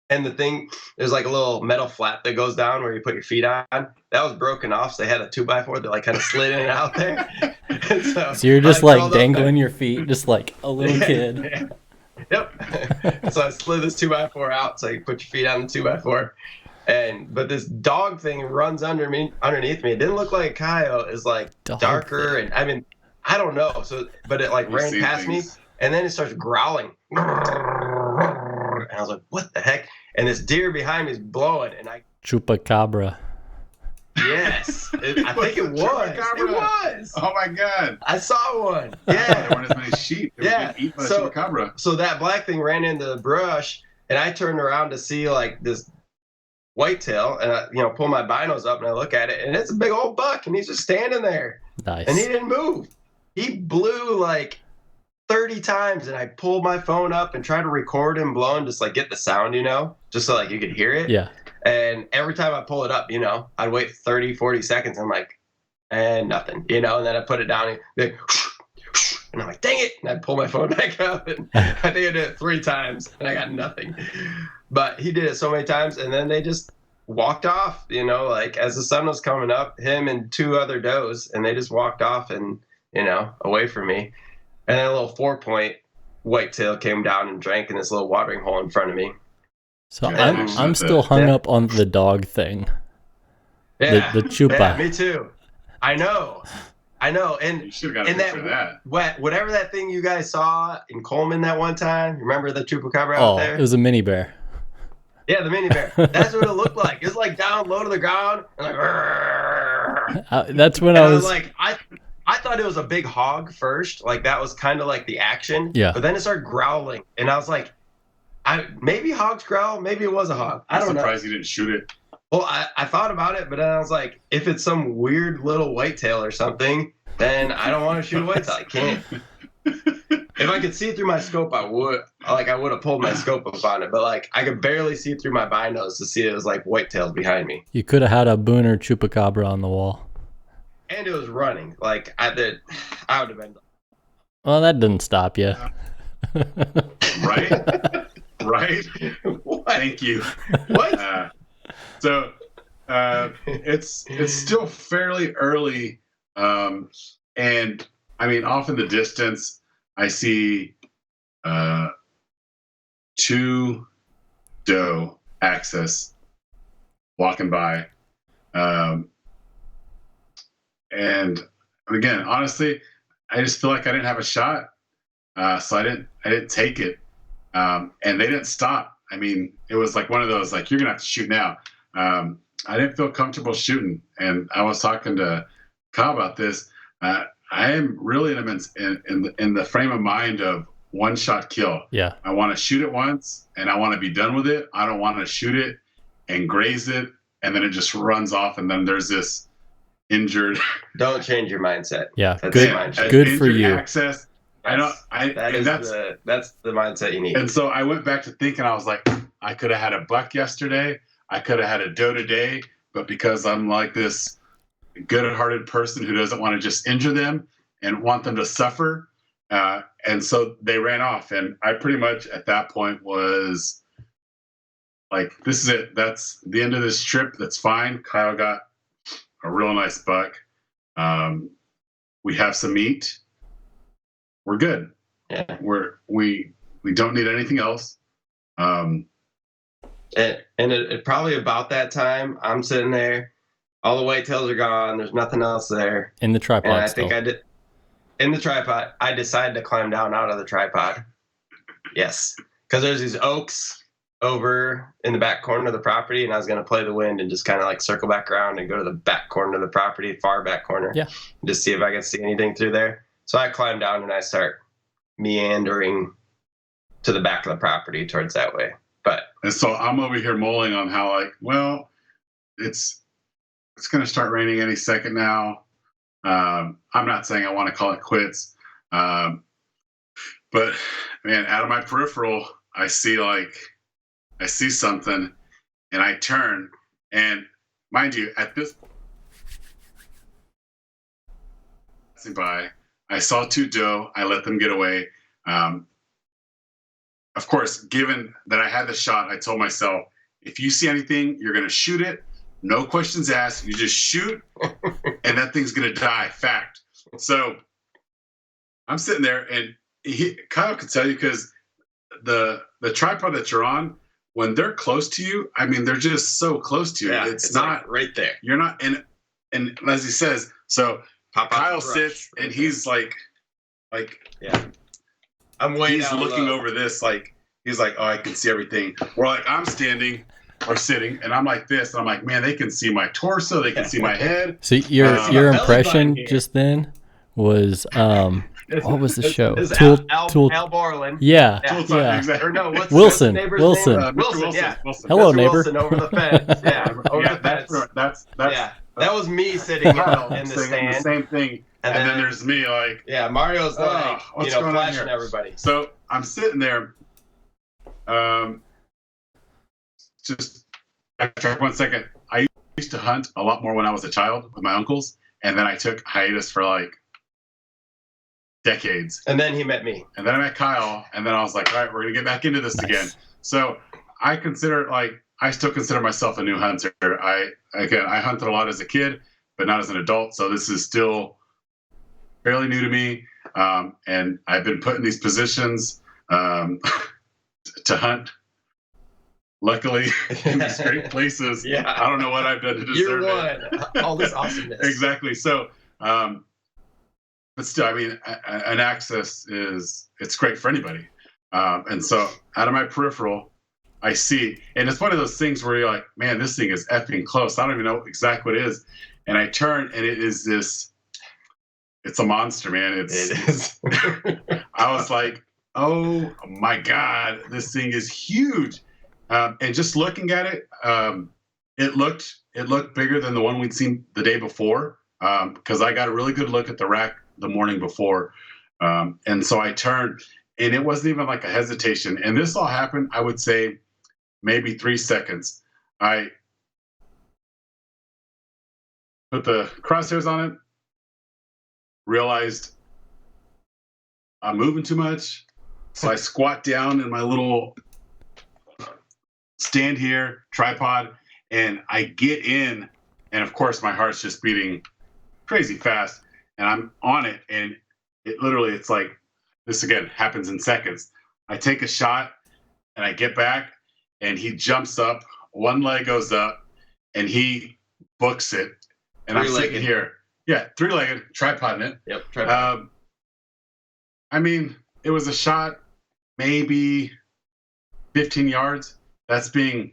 And the thing, there's like a little metal flap that goes down where you put your feet on. That was broken off, so they had a 2x4 that like kind of slid in and out there. And so you're just like dangling your feet, just like a little kid. Yeah. Yep. So I slid this 2x4 out, so you put your feet on the 2x4. But this dog thing runs underneath me. It didn't look like a coyote. It's like darker, and I mean, I don't know. So, but it like ran past me, and then it starts growling. And I was like, what the heck? And this deer behind me is blowing, and I Chupacabra. Yes, I think it was. It was. Oh my god! I saw one. Yeah, there weren't as many sheep. They were being eaten by the chupacabra. So that black thing ran into the brush, and I turned around to see like this whitetail, and I, pull my binos up and I look at it, and it's a big old buck, and he's just standing there. Nice. And he didn't move. He blew like 30 times, and I pulled my phone up and tried to record him blowing, just like get the sound, just so like you could hear it. Yeah. And every time I pull it up, I'd wait 30, 40 seconds. I'm like, and nothing, and then I put it down, and I'm like, dang it. And I'd pull my phone back up, and I think I did it 3 times, and I got nothing. But he did it so many times, and then they just walked off, like as the sun was coming up, him and 2 other does, and they just walked off and, away from me. And then a little 4-point whitetail came down and drank in this little watering hole in front of me. So I'm still hung up on the dog thing. Yeah, the chupa. Yeah, me too. I know. And you should have got a picture of that. Whatever that thing you guys saw in Coleman that one time, remember the chupacabra out there? It was a mini bear. Yeah, the mini bear. That's what it looked like. It was like down low to the ground, and like. That's when And I I was was like, I thought it was a big hog first, like that was kind of like the action. Yeah. But then it started growling, and I was like, maybe hogs growl, maybe it was a hog. I I'm don't know. surprised you didn't shoot it. Well, I thought about it, but then I was like, if it's some weird little whitetail or something, then I don't want to shoot a whitetail. I can't. If I could see through my scope, I would. Like, I would have pulled my scope up on it, but like, I could barely see through my binos to see it was like whitetails behind me, You could have had a Booner Chupacabra on the wall. and it was running. Like, I would have been. Well, that didn't stop you. Right? Right? What? Thank you. What? So it's still fairly early, and I mean, off in the distance, I see two doe access walking by, and again, honestly, I just feel like I didn't have a shot, so I didn't take it, and they didn't stop. I mean, it was like one of those like you're gonna have to shoot now. I didn't feel comfortable shooting, and I was talking to Kyle about this. I am really in the frame of mind of one shot kill. Yeah. I want to shoot it once, and I want to be done with it. I don't want to shoot it and graze it, and then it just runs off, and then there's this injured. Don't change your mindset. Yeah. That's Good. the mindset. Good for injured you. Access. That's the mindset you need. And so I went back to thinking, I was like, I could have had a buck yesterday. I could have had a doe today, but because I'm like this good-hearted person who doesn't want to just injure them and want them to suffer, and so they ran off. And I pretty much at that point was like, this is it. That's the end of this trip. That's fine. Kyle got a real nice buck. We have some meat. We're good. Yeah. We don't need anything else. And it probably about that time, I'm sitting there, all the whitetails are gone, there's nothing else there. In the tripod. And I still. think I did in the tripod. I decided to climb down out of the tripod. Yes, because there's these oaks over in the back corner of the property, and I was going to play the wind and just kind of like circle back around and go to the back corner of the property, far back corner. Yeah. Just see if I could see anything through there. So I climb down and I start meandering to the back of the property towards that way. And so I'm over here mulling on how, like, well, it's going to start raining any second now. I'm not saying I want to call it quits, but man, out of my peripheral, I see something, and I turn, and mind you, at this by, I saw two doe. I let them get away. Of course, given that I had the shot, I told myself, if you see anything, you're going to shoot it. No questions asked. You just shoot, and that thing's going to die. Fact. So I'm sitting there, and Kyle could tell you, because the tripod that you're on, when they're close to you, I mean, they're just so close to you. Yeah, it's not like right there. You're not in. And as he says, so Kyle sits, and he's like, yeah. I'm waiting. He's looking over this, like, he's like, oh, I can see everything. We're like, I'm standing or sitting, and I'm like this, and I'm like, man, they can see my torso, they can see my head. See, your impression just then was what was the show? Al Borland. Yeah. Or no, what's Wilson. His neighbor's Wilson. name? Wilson. Yeah. Wilson. Hello, Mr. neighbor. Wilson over the fence. Yeah. Over the fence. That's yeah. That was me sitting in the stand. The same thing. And then there's me, like, yeah, Mario's like, flashing everybody. So I'm sitting there. Just after 1 second, I used to hunt a lot more when I was a child with my uncles, and then I took hiatus for like decades. And then he met me. And then I met Kyle, and then I was like, all right, we're gonna get back into this again. So I still consider myself a new hunter. I hunted a lot as a kid, but not as an adult. So this is still fairly new to me, and I've been put in these positions to hunt. Luckily, in these great places. Yeah. I don't know what I've done to deserve it. All this awesomeness. Exactly. So, but still, I mean, an access it's great for anybody. And so, out of my peripheral, I see, and it's one of those things where you're like, man, this thing is effing close. I don't even know exactly what it is. And I turn, and it is this. It's a monster, man. It is. I was like, oh my God, this thing is huge. And just looking at it, it looked bigger than the one we'd seen the day before. Because I got a really good look at the rack the morning before. And so I turned, and it wasn't even like a hesitation. And this all happened, I would say, maybe 3 seconds. I put the crosshairs on it, realized I'm moving too much. So I squat down in my little stand here, tripod, and I get in. And of course, my heart's just beating crazy fast. And I'm on it. And it's like, this again happens in seconds. I take a shot and I get back, and he jumps up, one leg goes up, and he books it. And I'm sitting here. Yeah, 3-legged, tripod in it. Yep, tripod. I mean, it was a shot, maybe 15 yards. That's being.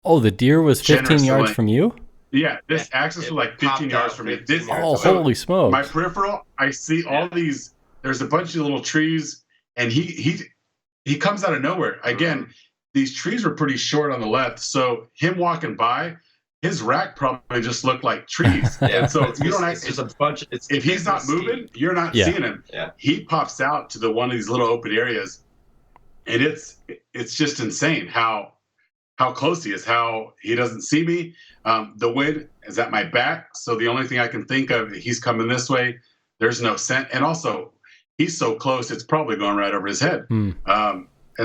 Oh, the deer was 15 yards from you? Yeah, this axis was like 15 yards from me. Holy smokes. My peripheral, I see all these. There's a bunch of little trees, and he comes out of nowhere. Again, these trees were pretty short on the left, so him walking by, his rack probably just looked like trees. And so you don't actually. It's a bunch. If he's not moving, you're not seeing him. Yeah. He pops out to one of these little open areas, and it's just insane how close he is, how he doesn't see me. The wind is at my back, so the only thing I can think of, he's coming this way. There's no scent, and also he's so close, it's probably going right over his head.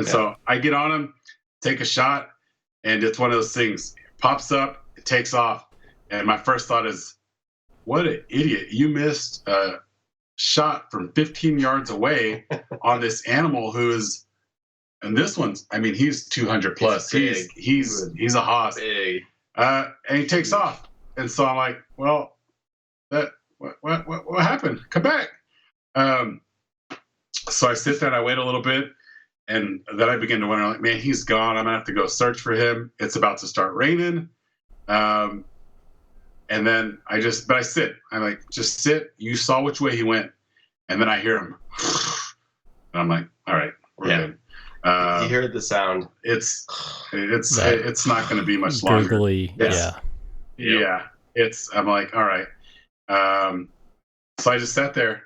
So I get on him, take a shot, and it's one of those things. It pops up, it takes off, and my first thought is, what an idiot. You missed a shot from 15 yards away on this animal who is, and this one's, I mean, he's 200 plus. He's a hoss. Big. And he takes off. And so I'm like, well, what happened? Come back. So I sit there and I wait a little bit, and then I begin to wonder, like, man, he's gone. I'm gonna have to go search for him. It's about to start raining. And then I sit. I'm like, just sit. You saw which way he went. And then I hear him. And I'm like, all right, we're good. You heard the sound. It's not going to be much longer. Gurgly, yeah. I'm like, all right. So I just sat there.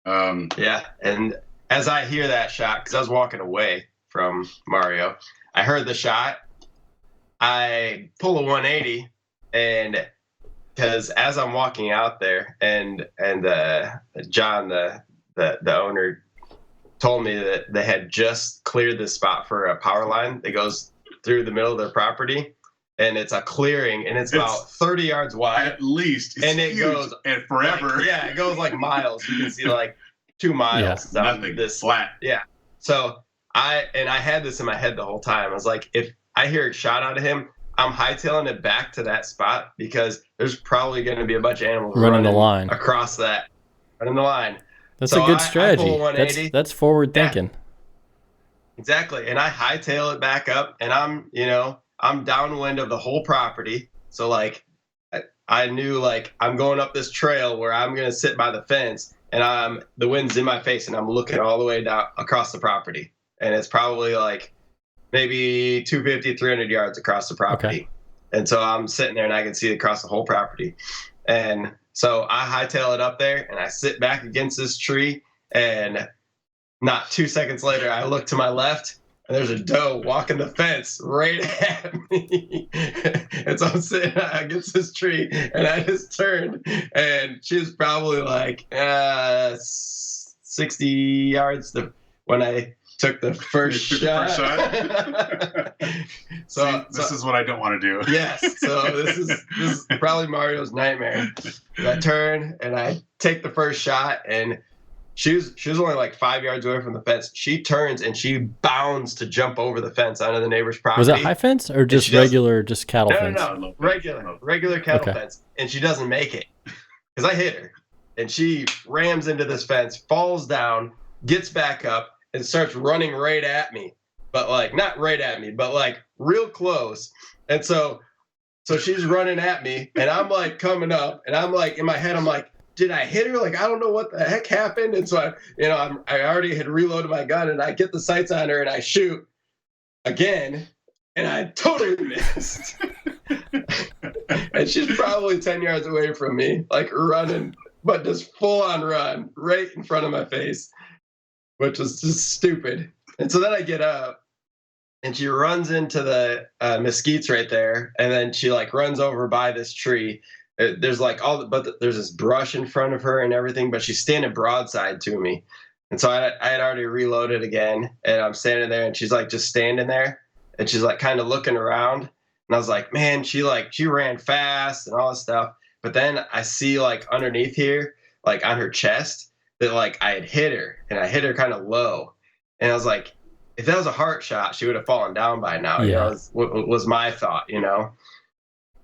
And as I hear that shot, because I was walking away from Mario, I heard the shot. I pull a 180, and because as I'm walking out there, and John, the owner, told me that they had just cleared this spot for a power line that goes through the middle of their property, and it's a clearing, and it's about 30 yards wide at least. And it goes and forever. It goes like miles. You can see like 2 miles down nothing, this flat. Yeah. So I had this in my head the whole time. I was like, if I hear a shot out of him, I'm hightailing it back to that spot, because there's probably going to be a bunch of animals running the line across that, running the line. That's a good strategy. That's forward thinking. Exactly. And I hightail it back up, and I'm downwind of the whole property. So like I knew, like, I'm going up this trail where I'm going to sit by the fence, and the wind's in my face, and I'm looking all the way down across the property. And it's probably like maybe 250, 300 yards across the property. Okay. And so I'm sitting there, and I can see it across the whole property. And so I hightail it up there, and I sit back against this tree, and not 2 seconds later, I look to my left, and there's a doe walking the fence right at me. And so I'm sitting against this tree, and I just turned, and she's probably like 60 yards when I took the first shot. So this is what I don't want to do. Yes. So this is probably Mario's nightmare. I turn and I take the first shot, and she was only like 5 yards away from the fence. She turns and she bounds to jump over the fence onto the neighbor's property. Was it high fence or just regular, just cattle fence? No, regular cattle fence. And she doesn't make it because I hit her, and she rams into this fence, falls down, gets back up, and starts running right at me. But like, not right at me, but like real close. And so she's running at me, and I'm like coming up, and I'm like in my head, I'm like, did I hit her? Like, I don't know what the heck happened. And so I already had reloaded my gun, and I get the sights on her, and I shoot again, and I totally missed. And she's probably 10 yards away from me, like running, but just full on run right in front of my face, which was just stupid. And so then I get up, and she runs into the mesquites right there, and then she like runs over by this tree. There's like there's this brush in front of her and everything, but she's standing broadside to me. And so I had already reloaded again, and I'm standing there, and she's like just standing there, and she's like kind of looking around. And I was like, man, she ran fast and all this stuff. But then I see like underneath here, like on her chest, that like I had hit her, and I hit her kind of low. And I was like, if that was a heart shot, she would have fallen down by now. Yeah. Was my thought,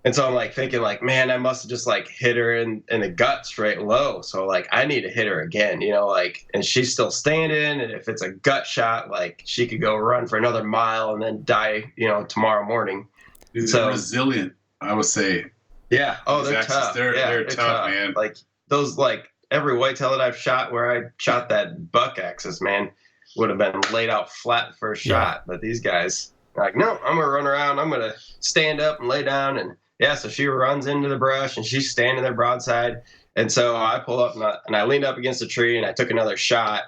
And so I'm like thinking like, man, I must have just like hit her in the gut straight low. So like I need to hit her again, and she's still standing. And if it's a gut shot, like she could go run for another mile and then die, tomorrow morning. They're resilient, I would say. Yeah. Oh, they're tough. They're tough, man. Like those, like every whitetail that I've shot where I shot that buck axis, man, would have been laid out flat first shot. But these guys are like, no, I'm going to run around. I'm going to stand up and lay down. And yeah, so she runs into the brush, and she's standing there broadside. And so I pull up and I leaned up against a tree, and I took another shot,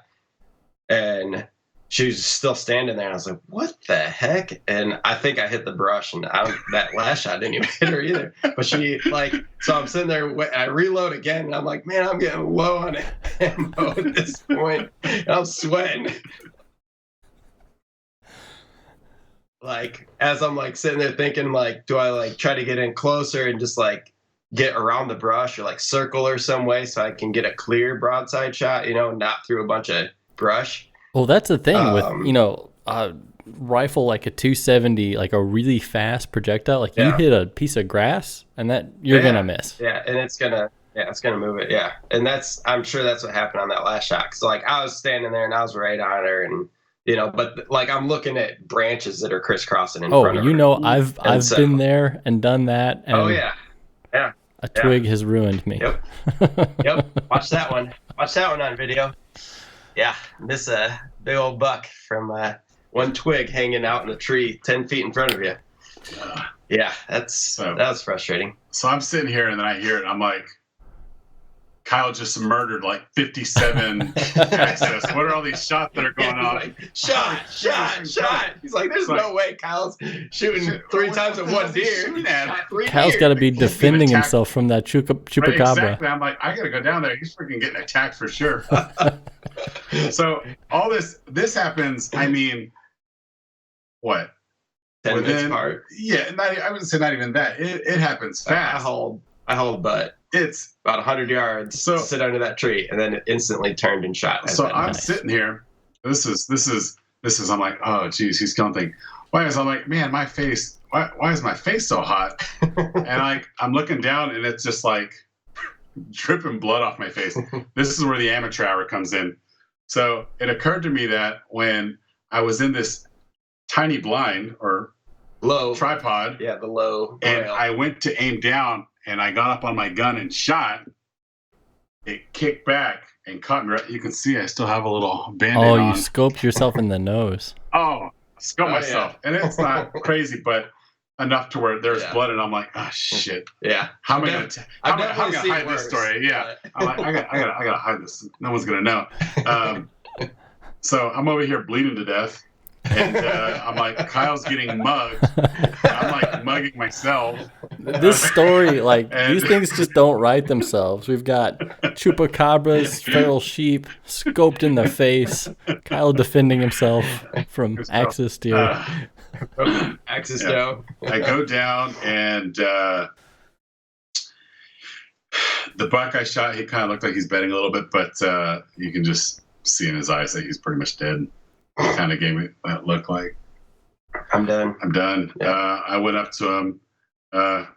and she was still standing there. And I was like, what the heck? And I think I hit the brush, and that last shot didn't even hit her either. But she so I'm sitting there, I reload again, and I'm like, man, I'm getting low on ammo at this point. And I'm sweating. Like, as I'm like sitting there thinking, like, do I like try to get in closer and just like get around the brush or like circle her some way so I can get a clear broadside shot, not through a bunch of brush? Well, that's the thing with, a rifle like a 270, like a really fast projectile, like you hit a piece of grass and that you're going to miss. Yeah. And it's going to move it. Yeah. And I'm sure that's what happened on that last shot. Cause like I was standing there and I was right on her, and, but like I'm looking at branches that are crisscrossing in front of her. I've been there and done that. And yeah. A twig has ruined me. Yep. Watch that one on video. Yeah, this big old buck from one twig hanging out in a tree 10 feet in front of you. Yeah, that was frustrating. So I'm sitting here, and then I hear it, and I'm like, Kyle just murdered like 57 access. What are all these shots that are going off? Like, shot. He's like, there's no way Kyle's shooting 3 times at one deer. Kyle's got to be defending himself from that chupacabra. Right, exactly. I'm like, I got to go down there. He's freaking getting attacked for sure. So all this happens, I mean, what? 10 minutes apart. Yeah, I wouldn't say not even that. It happens fast. I hold butt. It's about 100 yards. So sit under that tree, and then it instantly turned and shot. So I'm sitting here. This is. I'm like, oh, geez, he's killing thing. I'm like, man, my face. Why is my face so hot? And I'm looking down, and it's just like dripping blood off my face. This is where the amateur hour comes in. So it occurred to me that when I was in this tiny blind or low tripod, the low, and I went to aim down, and I got up on my gun and shot. It kicked back and caught me. You can see I still have a little Band-Aid on. Oh, you scoped yourself in the nose. Oh, scoped myself. Yeah. And it's not crazy, but enough to where there's blood, and I'm like, oh, shit. Yeah. How am I going to hide this story? Yeah. I'm like, I gotta hide this. No one's going to know. So I'm over here bleeding to death. And I'm like, Kyle's getting mugged. I'm like mugging myself. This story, these things just don't write themselves. We've got chupacabras, feral sheep, scoped in the face, Kyle defending himself from Axis deer. Axis doe. I go down, and the buck I shot, he kind of looked like he's betting a little bit, but you can just see in his eyes that he's pretty much dead. Kind of gave me that look like I'm done. Yeah. I went up to him.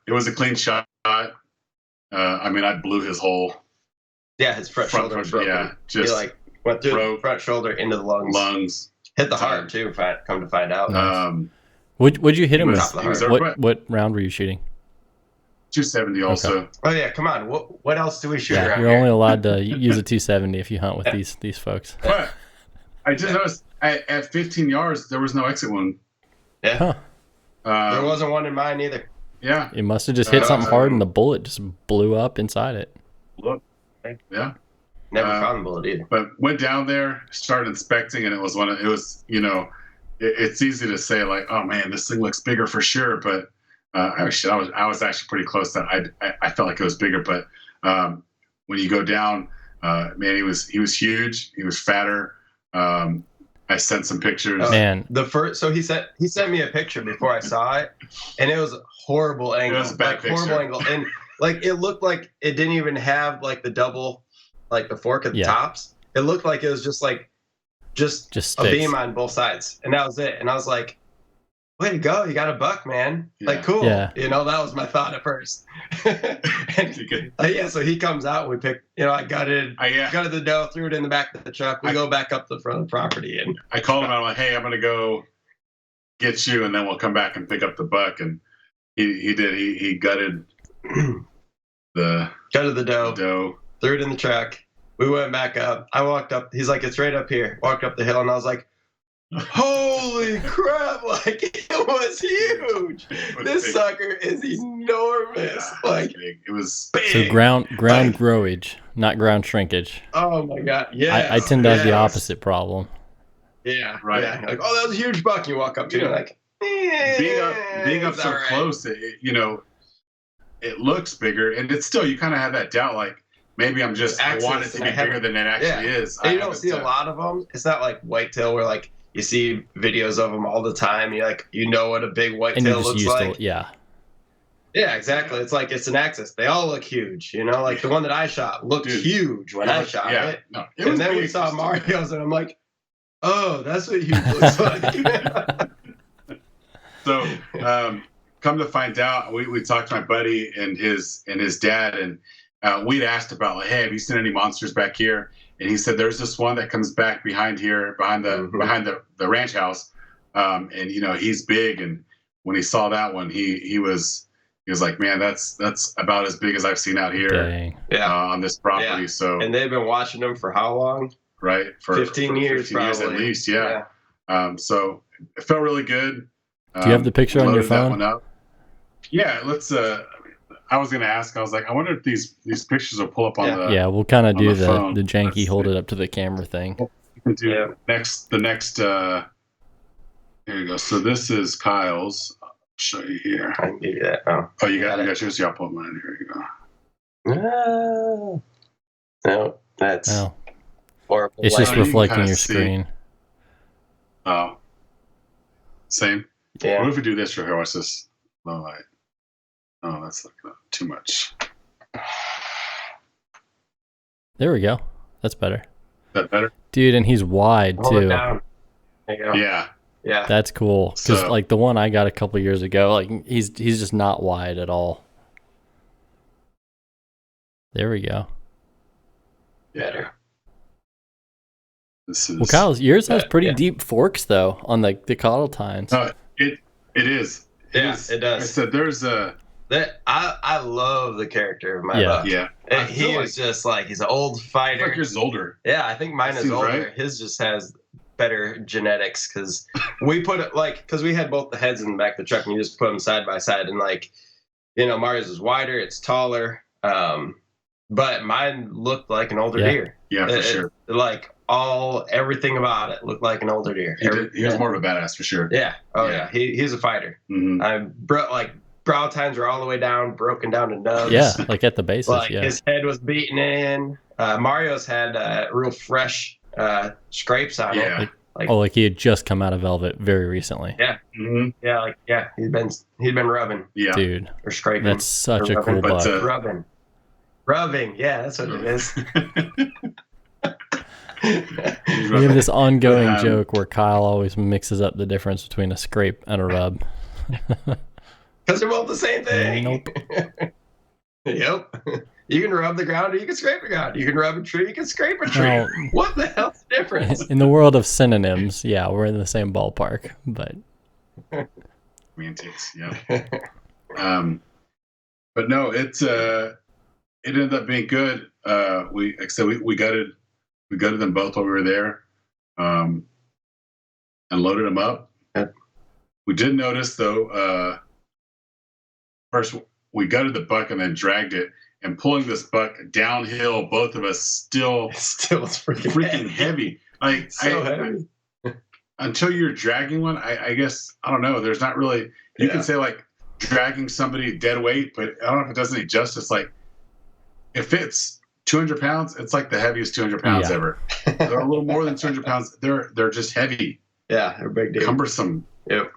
It was a clean shot. I blew his whole his front shoulder was broken. Yeah, just he went through the front shoulder into the lungs. Hit the heart too. Come to find out. Would you hit him with? he was What round were you shooting? 270 also. Okay. Oh yeah, come on. What else do we shoot Yeah, around you're here? only allowed to use a 270 if you hunt with these folks. But I just noticed at 15 yards there was no exit wound. Yeah. Huh. There wasn't one in mine either. Yeah. It must have just hit something hard and the bullet just blew up inside it. Look. Yeah. Never found the bullet either. But went down there, started inspecting, and it was it's easy to say like, oh man, this thing looks bigger for sure, but I was actually pretty close. That I felt like it was bigger, but when you go down, man, he was huge. He was fatter. I sent some pictures. Man, So he sent me a picture before I saw it, and it was a horrible angle. It was a bad picture. Horrible angle, and like it looked like it didn't even have like the double, like the fork at the tops. It looked like it was just just a sticks. beam on both sides, and that was it. And I was like, way to go, you got a buck, man. Yeah. Like, cool. Yeah. That was my thought at first. So he comes out, and we pick, I gutted the doe, threw it in the back of the truck. We go back up the front of the property, and I called him out. I'm like, hey, I'm going to go get you, and then we'll come back and pick up the buck. And he did. He gutted the doe, threw it in the truck. We went back up. I walked up. He's like, it's right up here. Walked up the hill, and I was like, holy crap, like it was huge. This big. Sucker is enormous. Like it was big. So ground growage, not ground shrinkage. Oh my god. Yeah. I tend to have the opposite problem. Yeah. Right. Yeah. Like, oh, that was a huge buck. You walk up to it like being up so close, it looks bigger, and it's still, you kind of have that doubt, like maybe I want it to be bigger than it actually is. And you don't see a lot of them. It's not like whitetail where like you see videos of them all the time. You're like, what a big whitetail looks like. Yeah, exactly. It's like, it's an axis. They all look huge. Like the one that I shot looked huge when I shot it. No, and then we saw Mario's, and I'm like, oh, that's what huge looks like. So, come to find out, we talked to my buddy and his dad, and we'd asked about, like, hey, have you seen any monsters back here? And he said there's this one that comes back behind the ranch house, and he's big. And when he saw that one, he was like, man, that's about as big as I've seen out here. On this property. Yeah. So, and they've been watching them for how long? Right, for 15 years, 15 years at least. Yeah. So it felt really good. Do you have the picture on your phone? That one up. Yeah, let's. I was going to ask. I was like, I wonder if these pictures will pull up on the. Yeah, we'll kind of do the janky Let's hold it up to the camera thing. You can do the next. Here you go. So this is Kyle's. I'll show you here. I can give you that. Oh, you got yours. Yeah, I'll put mine. Here you go. No, that's horrible. It's just reflecting your screen. Oh, same. Yeah. What if we do this right here? Watch this. Low light. Oh, that's like too much. There we go. That's better. Is that better? Dude, and he's wide too. There you go. Yeah. That's cool. Because like the one I got a couple years ago, like he's just not wide at all. There we go. Better. Well, Kyle, yours has pretty deep forks though on the caudal tines. It is. It does. I said there's a. I love the character of my buck. Yeah. And he is just like, he's an old fighter. Like yours is older. Yeah, I think mine is older. Right? His just has better genetics because we put it because we had both the heads in the back of the truck and you just put them side by side, and Mario's is wider, it's taller, but mine looked like an older deer. Yeah, for sure. Like everything about it looked like an older deer. He was more of a badass for sure. Yeah. Yeah. He's a fighter. Mm-hmm. Brow tines were all the way down, broken down to nubs. Yeah, like at the basis. His head was beaten in. Mario's had real fresh scrapes on it. Like he had just come out of velvet very recently. Yeah. Mm-hmm. Yeah. He'd been rubbing. Yeah. Dude, or scraping. That's such a cool buck. Rubbing. Yeah, that's what it is. We have this ongoing joke where Kyle always mixes up the difference between a scrape and a rub. Because they're both the same thing. Nope. Yep. You can rub the ground or you can scrape the ground. You can rub a tree, you can scrape a tree. Well, what the hell's the difference? In the world of synonyms, yeah, we're in the same ballpark, but Semantics, yeah. But no, it ended up being good. Like I said, we gutted them both while we were there, and loaded them up. Yep. We did notice though. First, we gutted the buck and then dragged it. And pulling this buck downhill, both of us still It's freaking heavy. Like so heavy. Until you're dragging one, I guess I don't know. There's not really you can say like dragging somebody dead weight, but I don't know if it does any justice. Like if it's 200 pounds, it's like the heaviest 200 pounds ever. They're a little more than 200 pounds. They're just heavy. Yeah, they're big deal. Cumbersome. Yep.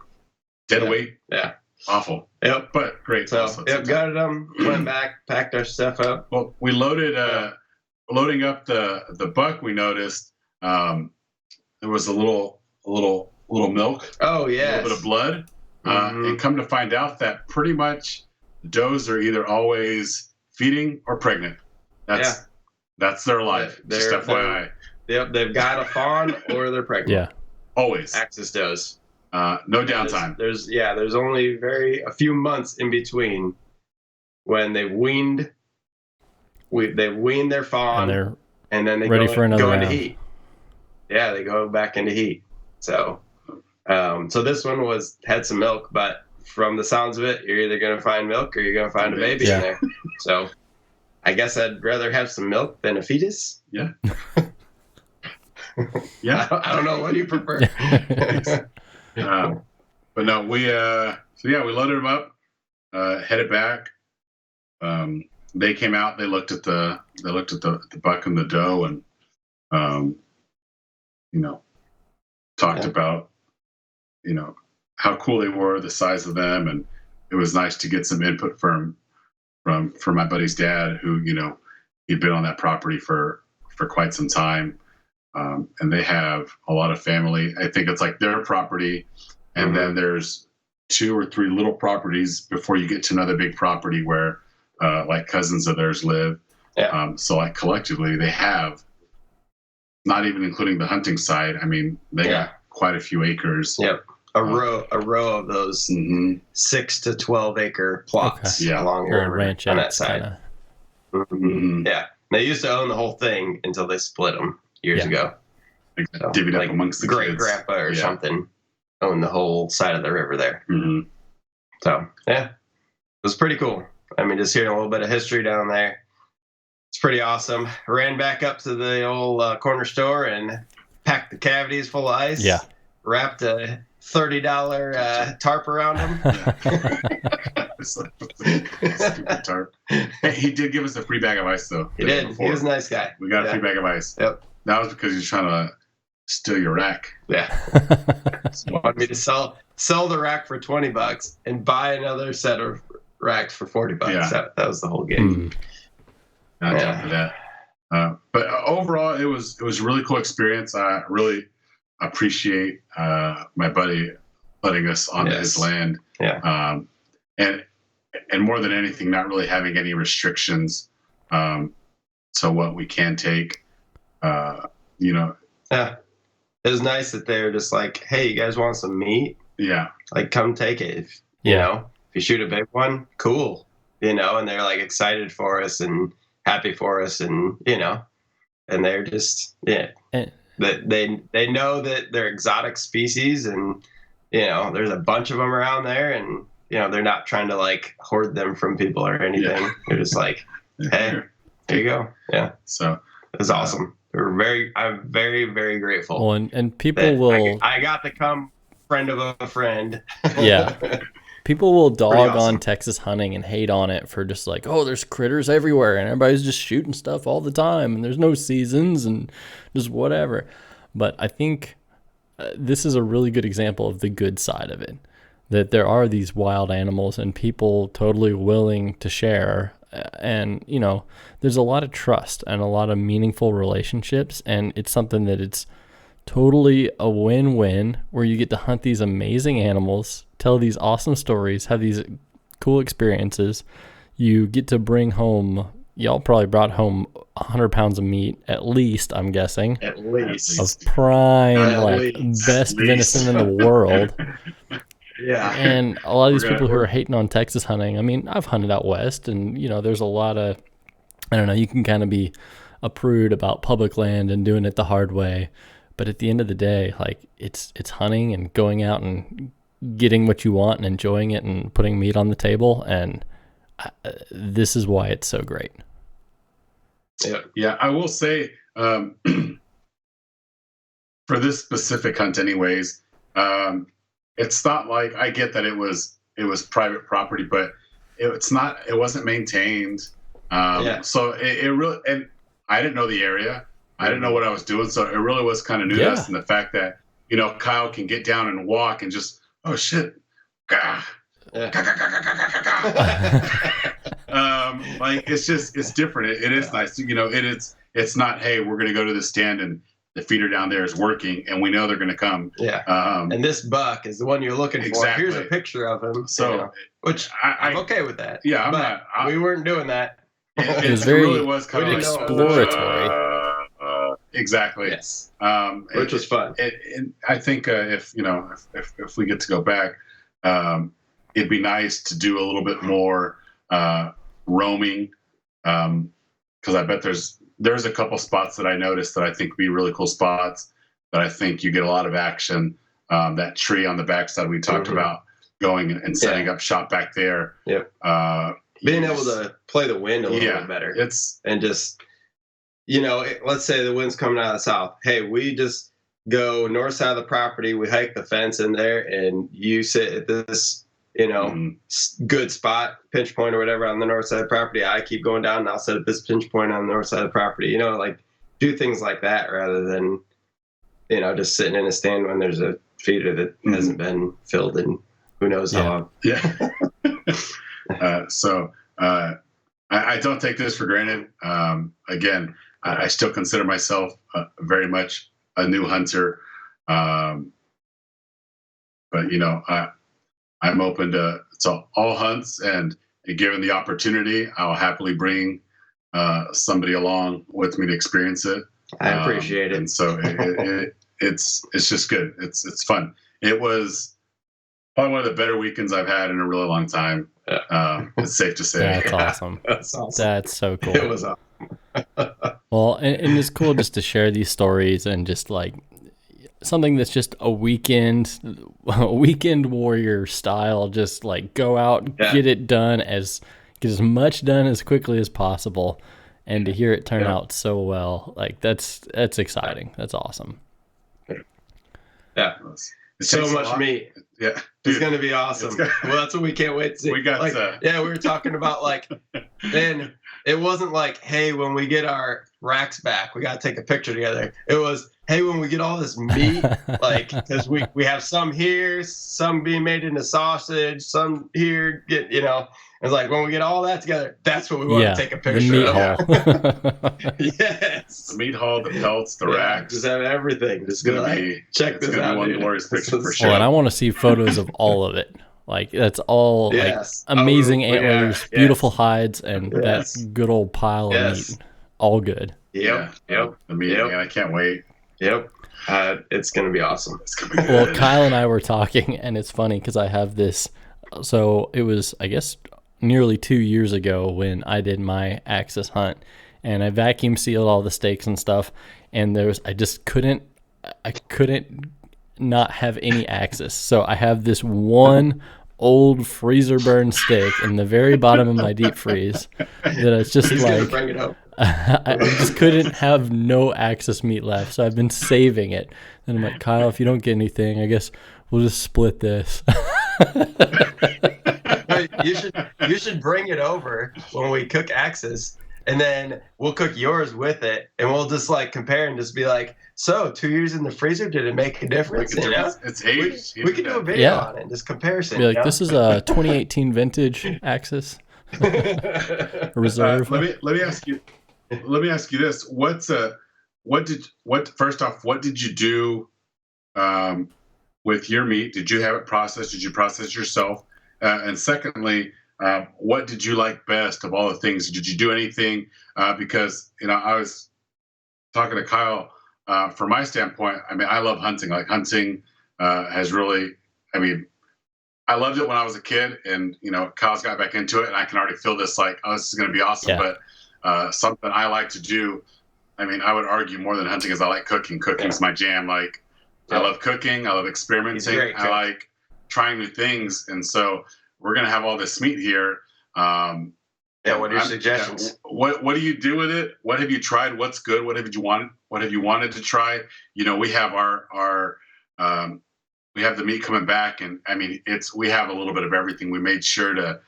Dead weight. Yeah. Awful. Yep. But great. So gutted them, went back, packed our stuff up. Well, we loaded loading up the buck. We noticed there was a little milk. Oh yeah. A little bit of blood. And come to find out that pretty much does are either always feeding or pregnant. That's their life. Just FYI. Yep, they've got a fawn or they're pregnant. Yeah. Always. Axis does. No downtime. There's only a few months in between when they've weaned their fawn and then they ready for another go into round. heat. Yeah, they go back into heat. So so this one had some milk, but from the sounds of it, you're either gonna find milk or you're gonna find a baby in there. So I guess I'd rather have some milk than a fetus. Yeah. Yeah. I don't know. What do you prefer? But no, we we loaded them up, headed back. They came out. They looked at the buck and the doe, and talked about how cool they were, the size of them, and it was nice to get some input from my buddy's dad, who he'd been on that property for quite some time. And they have a lot of family. I think it's like their property, and then there's 2 or 3 little properties before you get to another big property where like cousins of theirs live. Yeah. So like collectively they have, not even including the hunting side, I mean, they got quite a few acres. Yep. A row of those 6 to 12 acre plots along the river ranch on that side. Yeah. They used to own the whole thing until they split them years ago. So, divvied up amongst the great kids. grandpa or something owned the whole side of the river there. So it was pretty cool. I mean, just hearing a little bit of history down there, it's pretty awesome. Ran back up to the old corner store and packed the cavities full of ice. Yeah. Wrapped a $30 tarp around them. Stupid tarp. Hey, he did give us a free bag of ice though. He did. He was a nice guy. We got a free bag of ice. Yep. That was because he was trying to steal your rack. Yeah. He wanted me to sell the rack for $20 and buy another set of racks for $40. Yeah. That was the whole game. Not down for that. But overall, it was a really cool experience. I really appreciate my buddy letting us onto his land. Yeah. And more than anything, not really having any restrictions. So what we can take, Yeah. It was nice that they're just like, hey, you guys want some meat? Yeah. Like, come take it. If you shoot a big one, cool. And they're like excited for us and happy for us, and and they're just that they know that they're exotic species, and there's a bunch of them around there, and they're not trying to like hoard them from people or anything. They're just like, hey, here you go. Yeah. So it's awesome. I'm very, very grateful. Well, and people will. I got to come friend of a friend. Yeah. People will dog awesome. on Texas hunting and hate on it for just like, oh, there's critters everywhere and everybody's just shooting stuff all the time and there's no seasons and just whatever. But I think this is a really good example of the good side of it, that there are these wild animals and people totally willing to share. And, there's a lot of trust and a lot of meaningful relationships. And it's something that it's totally a win-win, where you get to hunt these amazing animals, tell these awesome stories, have these cool experiences. You get to bring home, y'all probably brought home 100 pounds of meat, at least, I'm guessing. At least. Of prime, best venison in the world. Yeah. And a lot of these We're gonna- people who we're- are hating on Texas hunting, I mean, I've hunted out west, and there's a lot of, I don't know, you can kind of be a prude about public land and doing it the hard way, but at the end of the day, like it's hunting and going out and getting what you want and enjoying it and putting meat on the table, and this is why it's so great. Yeah, I will say for this specific hunt, anyways, it's not like, I get that it was private property, but it wasn't maintained. So it really, and I didn't know the area. I didn't know what I was doing, so it really was kind of new to us. And the fact that Kyle can get down and walk and just, oh shit, gah, Yeah. gah, gah, gah, gah, gah, gah, gah. Like it's different. It is nice. It's not, hey, we're gonna go to the stand and the feeder down there is working and we know they're gonna come. Yeah. And this buck is the one you're looking for. Exactly. Here's a picture of him. So, which I'm okay with that. Yeah, but we weren't doing that. It was very really was kind of exploratory. Exactly. Yes. Which was fun. And I think if we get to go back, it'd be nice to do a little bit more roaming, because I bet there's a couple spots that I noticed that I think would be really cool spots that I think you get a lot of action. That tree on the backside we talked about, going and setting up shop back there. Yep. Being able to play the wind a little bit better. And just, let's say the wind's coming out of the south. Hey, we just go north side of the property. We hike the fence in there, and you sit at this, good spot, pinch point or whatever on the north side of the property. I keep going down, and I'll set at this pinch point on the north side of the property. Like do things like that rather than, just sitting in a stand when there's a feeder that hasn't been filled in who knows how long. Yeah. So I don't take this for granted. Again, I still consider myself very much a new hunter. But I'm open to all hunts, and given the opportunity, I'll happily bring somebody along with me to experience it. I appreciate it. And so it's just good. It's fun. It was probably one of the better weekends I've had in a really long time. It's safe to say. That's awesome. That's awesome. That's so cool. It was awesome. Well, and it's cool just to share these stories and just like something that's just a weekend warrior style. Just like go out, get it done, get as much done as quickly as possible, and to hear it turn out so well, like that's exciting. That's awesome. Yeah. So much meat. Yeah. It's going to be awesome. Well, that's what we can't wait to see. We got we were talking about then it wasn't like, hey, when we get our racks back, we got to take a picture together. It was, hey, when we get all this meat, because we have some here, some being made into sausage, some here, it's like when we get all that together, that's what we want to take a picture of. Yes. The meat haul, the pelts, the racks. Just have everything. Just gonna be check this out. One glorious picture for sure. Well, and I want to see photos of all of it. Like that's all amazing antlers, beautiful hides, and that good old pile of meat. All good. Yep. The meat, man, I can't wait. Yep. It's going to be awesome. It's going to be good. Well, Kyle and I were talking, and it's funny because I have this. So it was, I guess, nearly 2 years ago when I did my Axis hunt, and I vacuum sealed all the steaks and stuff, and I couldn't not have any Axis. So I have this one old freezer burned steak in the very bottom of my deep freeze that it's just bring it up. I just couldn't have no Axis meat left, so I've been saving it. And I'm like, Kyle, if you don't get anything, I guess we'll just split this. You should bring it over when we cook Axis, and then we'll cook yours with it, and we'll just compare and just be like, so 2 years in the freezer, did it make a difference? It's aged. We can do a video on it, just comparison. Be like, this is a 2018 vintage Axis reserve. Let me ask you this: first off, what did you do with your meat? Did you have it processed? Did you process it yourself? And secondly, what did you like best of all the things? Did you do anything? Because I was talking to Kyle. From my standpoint, I love hunting. Like hunting has really, I loved it when I was a kid, and Kyle's got back into it, and I can already feel this like, oh, this is going to be awesome. Yeah. But something I like to do. I mean, I would argue more than hunting is I like cooking. Cooking's my jam. Like, I love cooking. I love experimenting. I like trying new things. And so we're going to have all this meat here. What are your suggestions? What do you do with it? What have you tried? What's good? What have you wanted to try? We have our we have the meat coming back, and I mean, we have a little bit of everything. We made sure to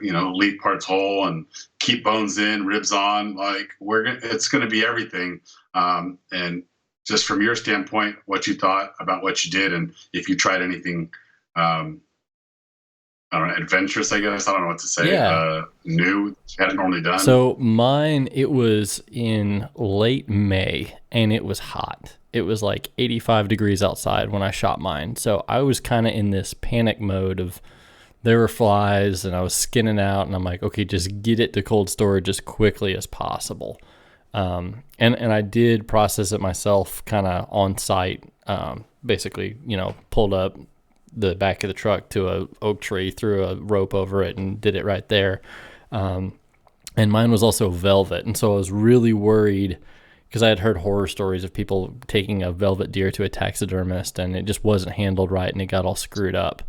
leave parts whole and keep bones in, ribs on. Like it's gonna be everything. And just from your standpoint, what you thought about what you did, and if you tried anything, I don't know, adventurous, I guess. I don't know what to say. Yeah. New, you hadn't normally done. So mine, it was in late May, and it was hot. It was like 85 degrees outside when I shot mine. So I was kind of in this panic mode of, there were flies and I was skinning out, and I'm like, okay, just get it to cold storage as quickly as possible. And I did process it myself kind of on site. Basically, pulled up the back of the truck to a oak tree, threw a rope over it, and did it right there. And mine was also velvet. And so I was really worried, because I had heard horror stories of people taking a velvet deer to a taxidermist and it just wasn't handled right and it got all screwed up.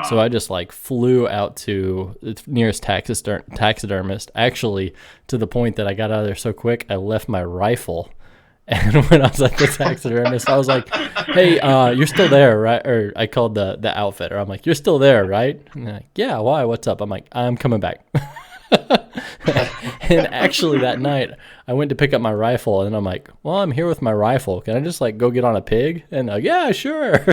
So I just flew out to the nearest taxidermist, actually, to the point that I got out of there so quick, I left my rifle. And when I was at the taxidermist, I was like, hey, you're still there, right? Or I called the outfitter. I'm like, you're still there, right? And they're like, yeah, why? What's up? I'm like, I'm coming back. And actually that night I went to pick up my rifle, and I'm like, well, I'm here with my rifle. Can I just go get on a pig? And like, yeah, sure.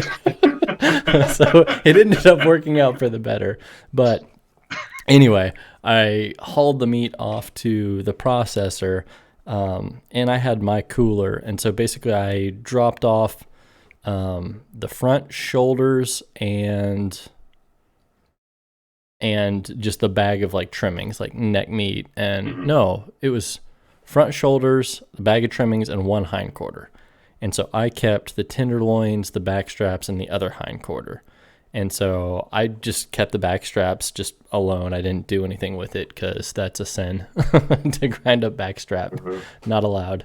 So it ended up working out for the better. But anyway, I hauled the meat off to the processor, and I had my cooler. And so basically I dropped off the front shoulders and just the bag of trimmings, like neck meat. And no, it was front shoulders, a bag of trimmings, and one hind quarter. And so I kept the tenderloins, the back straps, and the other hind quarter. And so I just kept the back straps just alone. I didn't do anything with it because that's a sin to grind up back strap. Not allowed.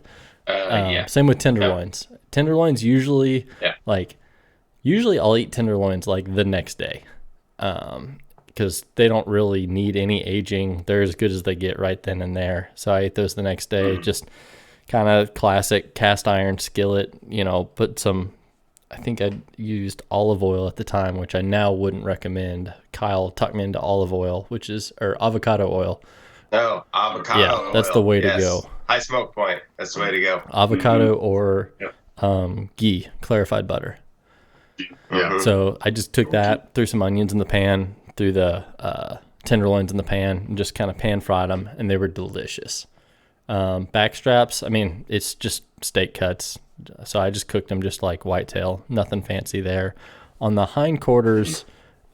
Same with tenderloins. Yeah. Tenderloins usually, usually I'll eat tenderloins the next day. Because they don't really need any aging. They're as good as they get right then and there. So I ate those the next day. Just kind of classic cast iron skillet, put some, I think I used olive oil at the time, which I now wouldn't recommend. Kyle tucked me into olive oil, or avocado oil. Oh, avocado oil. That's the way to go. High smoke point. That's the way to go. Avocado or ghee, clarified butter. Yeah. So I just took that, threw some onions in the pan, threw the tenderloins in the pan, and just kind of pan fried them, and they were delicious. Back straps, I mean, it's just steak cuts, so I just cooked them just like whitetail, nothing fancy there. On the hind quarters,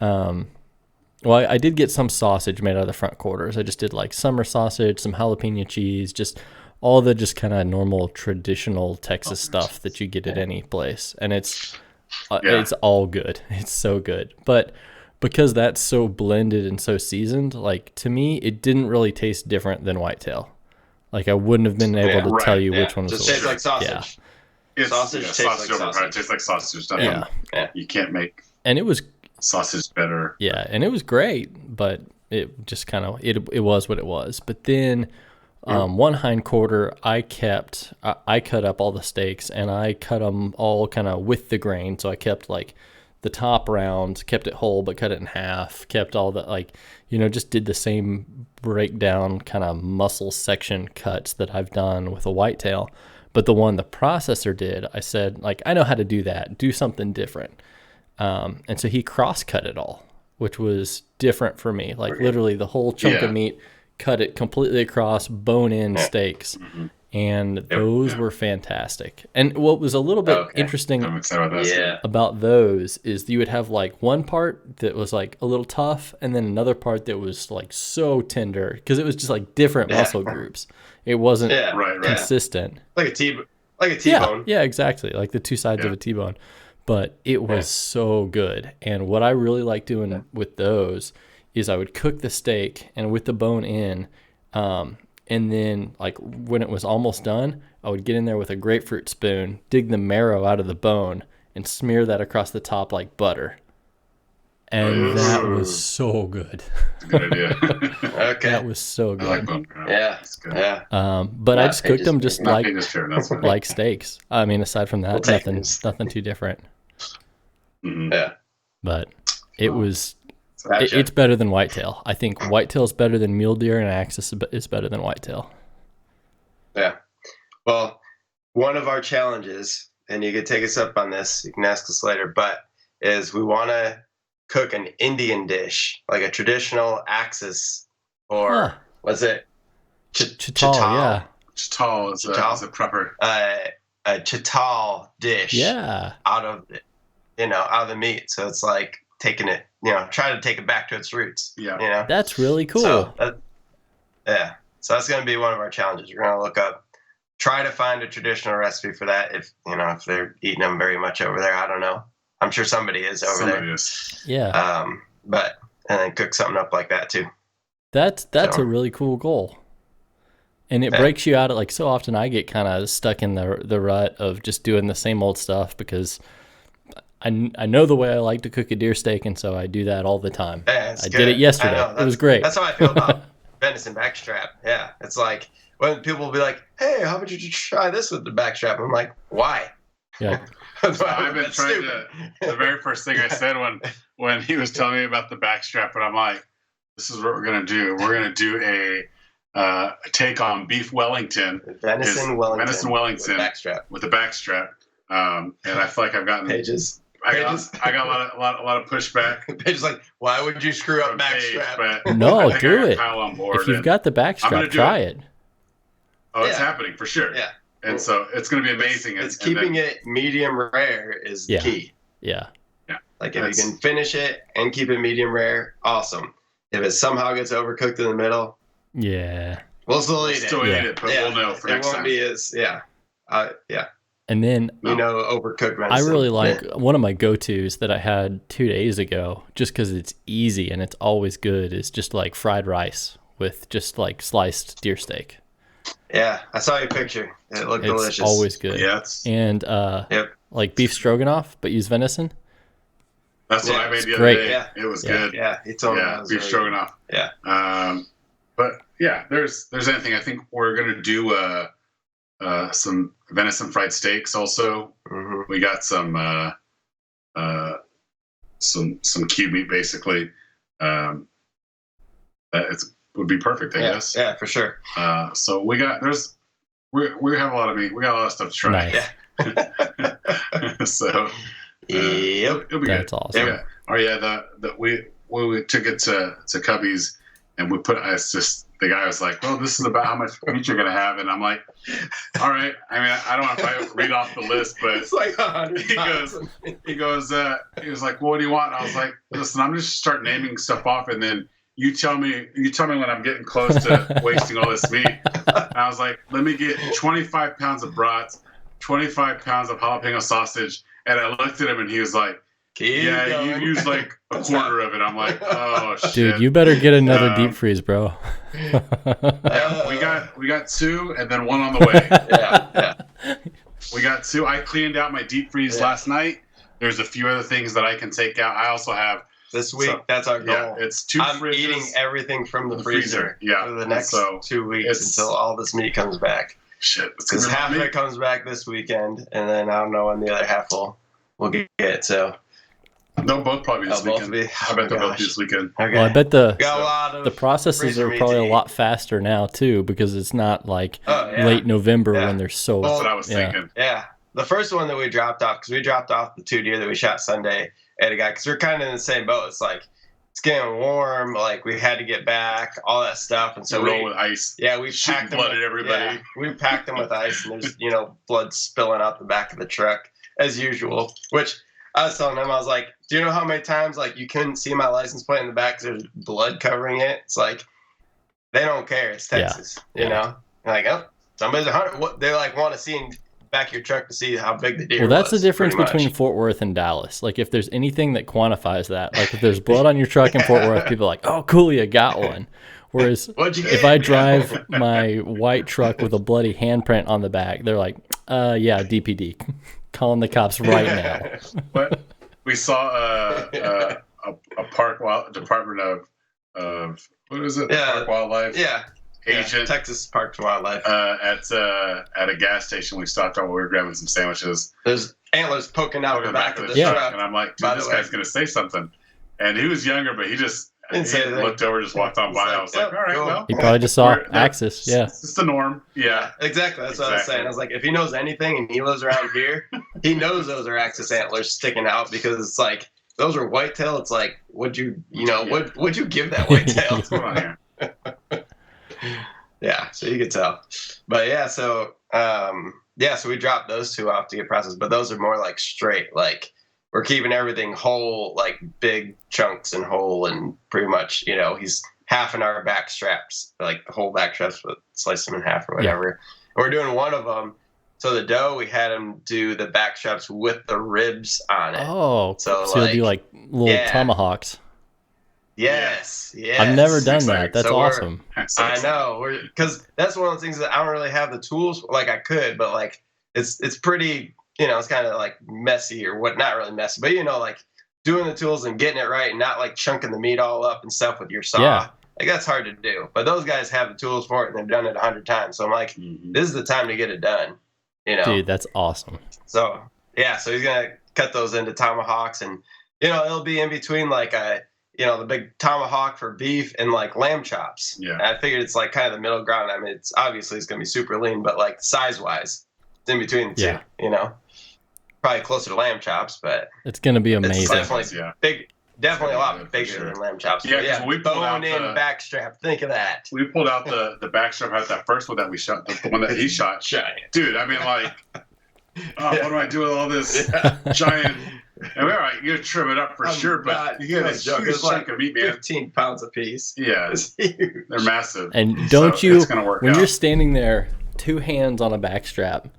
I did get some sausage made out of the front quarters. I just did summer sausage, some jalapeno cheese, just all the just kind of normal traditional Texas stuff that you get at any place, and it's all good. It's so good, but because that's so blended and so seasoned, to me, it didn't really taste different than whitetail. I wouldn't have been able to tell you which one was just tastes like sausage. Yeah. Sausage tastes like sausage. It tastes like sausage. Yeah. You can't make and it was sausage better. Yeah, and it was great, but it just kind of, it was what it was. But then one hind quarter, I cut up all the steaks, and I cut them all kind of with the grain. So I kept the top round, kept it whole, but cut it in half, kept all the, just did the same breakdown kind of muscle section cuts that I've done with a whitetail. But the one the processor did, I said, I know how to do that, do something different. And so he cross-cut it all, which was different for me. Literally the whole chunk of meat, cut it completely across, bone-in steaks. And those were fantastic. And what was a little bit interesting about those is you would have one part that was a little tough, and then another part that was so tender, because it was just different muscle groups. It wasn't consistent. Like a T-bone. Yeah, exactly. Like the two sides of a T-bone. but it was so good. And what I really like doing with those is I would cook the steak and with the bone in, and then like when it was almost done, I would get in there with a grapefruit spoon, dig the marrow out of the bone, and smear that across the top like butter. And that was so good. Good idea. Okay. That was so I good. like bone marrow. Yeah. That's good. Yeah. But I just cooked them just Not like being just fair, that's fine. like steaks. I mean, aside from that, We'll take nothing too different. Mhm. Yeah. But it was Gotcha. it's better than whitetail. I think whitetail is better than mule deer, and axis is better than whitetail. Yeah. Well, one of our challenges, and you can take us up on this, you can ask us later, but is we want to cook an Indian dish, like a traditional axis, or Huh. was it Chital, yeah. Chital is a proper. a chital dish Yeah. out of the meat. So it's like taking it, try to take it back to its roots. Yeah. That's really cool. So so that's going to be one of our challenges. We're going to look up, try to find a traditional recipe for that. If they're eating them very much over there, I don't know. I'm sure somebody is over Somebody there. is. Yeah. And then cook something up like that too. That's So- a really cool goal. And it Yeah. breaks you out. Like so often I get kind of stuck in the rut of just doing the same old stuff because I know the way I like to cook a deer steak, and so I do that all the time. Yeah, it's I good. did it yesterday. I know. It was great. That's how I feel about venison backstrap. Yeah. It's like when people will be like, hey, how about you try this with the backstrap? I'm like, why? Yeah. I've been That's trying stupid. the very first thing I said when he was telling me about the backstrap, and I'm like, this is what we're gonna do. We're gonna do a take on beef Wellington Venison is Wellington. venison Wellington. With backstrap. with the backstrap. And I feel like I've gotten Pages. I got a lot of pushback. Pages like, why would you screw up from Paige, backstrap? but No, I think do I got it. Kyle on board. If you've and- got the gonna backstrap, do try it. it's Yeah. happening for sure. Yeah. And so it's going to be amazing. It's keeping it medium rare is Yeah. key. Yeah. Like if That's- you can finish it and keep it medium rare, awesome. If it somehow gets overcooked in the middle, Yeah. we'll still eat Still it. eat Yeah. it, but Yeah. we'll know for It next won't time. be as And then overcooked venison. I really like one of my go-tos that I had 2 days ago, just because it's easy and it's always good, is just like fried rice with just like sliced deer steak. Yeah, I saw your picture. It looked It's delicious. always good. Yeah, it's, And Yep. like beef stroganoff, but use venison. that's what Yeah, I made it's the other great. day. Yeah. It was Yeah. good. Yeah, he told me that Yeah, was beef really stroganoff. Yeah. But yeah, there's anything. I think we're gonna do some venison fried steaks also. good. Mhm. We got some cube meat basically. It would be perfect, I Yeah, guess. yeah, for sure. So we have a lot of meat. We got a lot of stuff to try. Nice. Yeah. So Yep. it'll be That's good. awesome. Yeah. Oh yeah, we took it to Cubby's and we put it's just the guy was like, well, this is about how much meat you're gonna have, and I'm like, all right. I mean, I don't know if I read off the list, but It's like 100 he pounds. he was like, well, what do you want? And I was like, listen, I'm just start naming stuff off, and then you tell me when I'm getting close to wasting all this meat. And I was like, let me get 25 pounds of brats, 25 pounds of jalapeno sausage, and I looked at him and he was like, Keep yeah, going. you used like a quarter of it. I'm like, oh shit. Dude, you better get another deep Um, freeze, bro. Yeah, we got two and then one on the way. Yeah. We got two. I cleaned out my deep freeze Yeah. last night. There's a few other things that I can take out. I also have This week, So, that's our goal. it's two I'm fridges. eating everything from the The freezer, freezer, yeah. for the next So, 2 weeks it's- until all this meat comes back. Shit, it's gonna Because be half of meat. it comes back this weekend, and then I don't know when the other half will get. So They'll both probably this they'll both weekend. be. I bet they'll both gosh. be this weekend. Okay. Well, I bet the Got a lot of processes freezer are meat probably to a eat. lot faster now too, because it's not like Oh, yeah. late November Yeah. when they're so. Well, That's what I was yeah. thinking. Yeah, the first one that we dropped off, because we dropped off the 2 deer that we shot Sunday at a guy, because we're kind of in the same boat. It's like it's getting warm, like we had to get back, all that stuff, and so So roll with ice. we shooting packed them blood with, at everybody. Yeah, we packed them with ice, and there's blood spilling out the back of the truck as usual. Which I was telling them, I was like, do you know how many times like you couldn't see my license plate in the back because there's blood covering it? It's like they don't care. It's Yeah. Texas, Yeah. you know. And like, oh, somebody's a hunter. What they like want to see back of your truck to see how big the deer Well, that's was. the difference pretty much. between Fort Worth and Dallas. Like, if there's anything that quantifies that, like if there's blood on your truck in Fort Worth, people are like, "Oh, cool, you got one." Whereas What'd you get? if I drive my white truck with a bloody handprint on the back, they're like, yeah, DPD, calling the cops right now." But we saw a park department of what is it? Yeah. Park wildlife. Yeah. Agent Texas Parks and Wildlife. at a gas station. We stopped out while we were grabbing some sandwiches. There's antlers poking out the back of the Yeah. truck. And I'm like, By dude, the this way. guy's gonna say something. And he was younger, but he just Didn't say anything. looked over, just walked on He's by. like, I was like, "Yep, all right, cool." well, He probably just saw We're- Axis. Yeah. it's the norm. Yeah. Exactly. That's what I was Exactly. saying. I was like, if he knows anything and he lives around here, he knows those are axis antlers sticking out because it's like those are whitetail. It's like, would you give that whitetail? What's going on here? Yeah, so you could tell. But yeah, so so we dropped those two off to get processed, but those are more like straight, like we're keeping everything whole, like big chunks and whole, and pretty much, he's half in our back straps, like the whole back straps, but slice them in half or whatever. And we're doing one of them. So the doe, we had him do the back straps with the ribs on it. Oh, So, so he'll do like little yeah. tomahawks. Yes. I've never done exciting. that. That's So we're- awesome. I know, because that's one of the things that I don't really have the tools. Like I could, but like it's pretty, it's kind of like messy or what? Not really messy, but like doing the tools and getting it right and not like chunking the meat all up and stuff with your saw. Yeah. Like that's hard to do. But those guys have the tools for it and they've done it 100 times. So I'm like, Mhm. this is the time to get it done. Dude, that's awesome. So yeah, so he's gonna cut those into tomahawks, and it'll be in between like the big tomahawk for beef and like lamb chops. Yeah. And I figured it's like kind of the middle ground. I mean, it's obviously gonna be super lean, but like size wise, it's in between the two. Yeah. Probably closer to lamb chops, but It's gonna be it's amazing. definitely Yeah. big. Definitely a lot Good, for bigger sure. than lamb chops. Yeah, But 'cause when we pulled out bone in the- backstrap. Think of that. We pulled out the backstrap out that first one that we shot, the one that he shot. Giant. Dude, I mean, like, what do I do with all this giant? And we're like, you trim it up for I'm sure, but not you get a even joking. huge It's chunk like of meat, man. 15 pounds a piece. Yeah, It's huge. they're massive. And don't you, it's gonna work when out. you're standing there, 2 hands on a backstrap,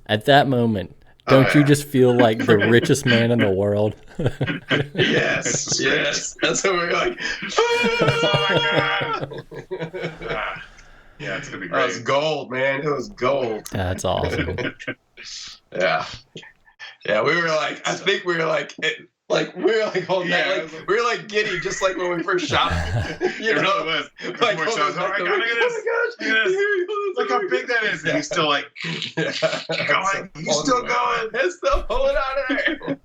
at that moment, don't you yeah. just feel like the richest man in the world? Yes, yes. That's what we're like. Ah, yeah, it's gonna be That was great. gold, man. It was gold. That's awesome. Yeah. Yeah, we were like, I think we were like, we were like holding Yeah, that, it was like, we were like giddy, just like when we first shot. It really was. Like, Before it shot, I was like, oh my God, look at this. Look how big that is. And he's still like, going. He's still going. It's still pulling out of there.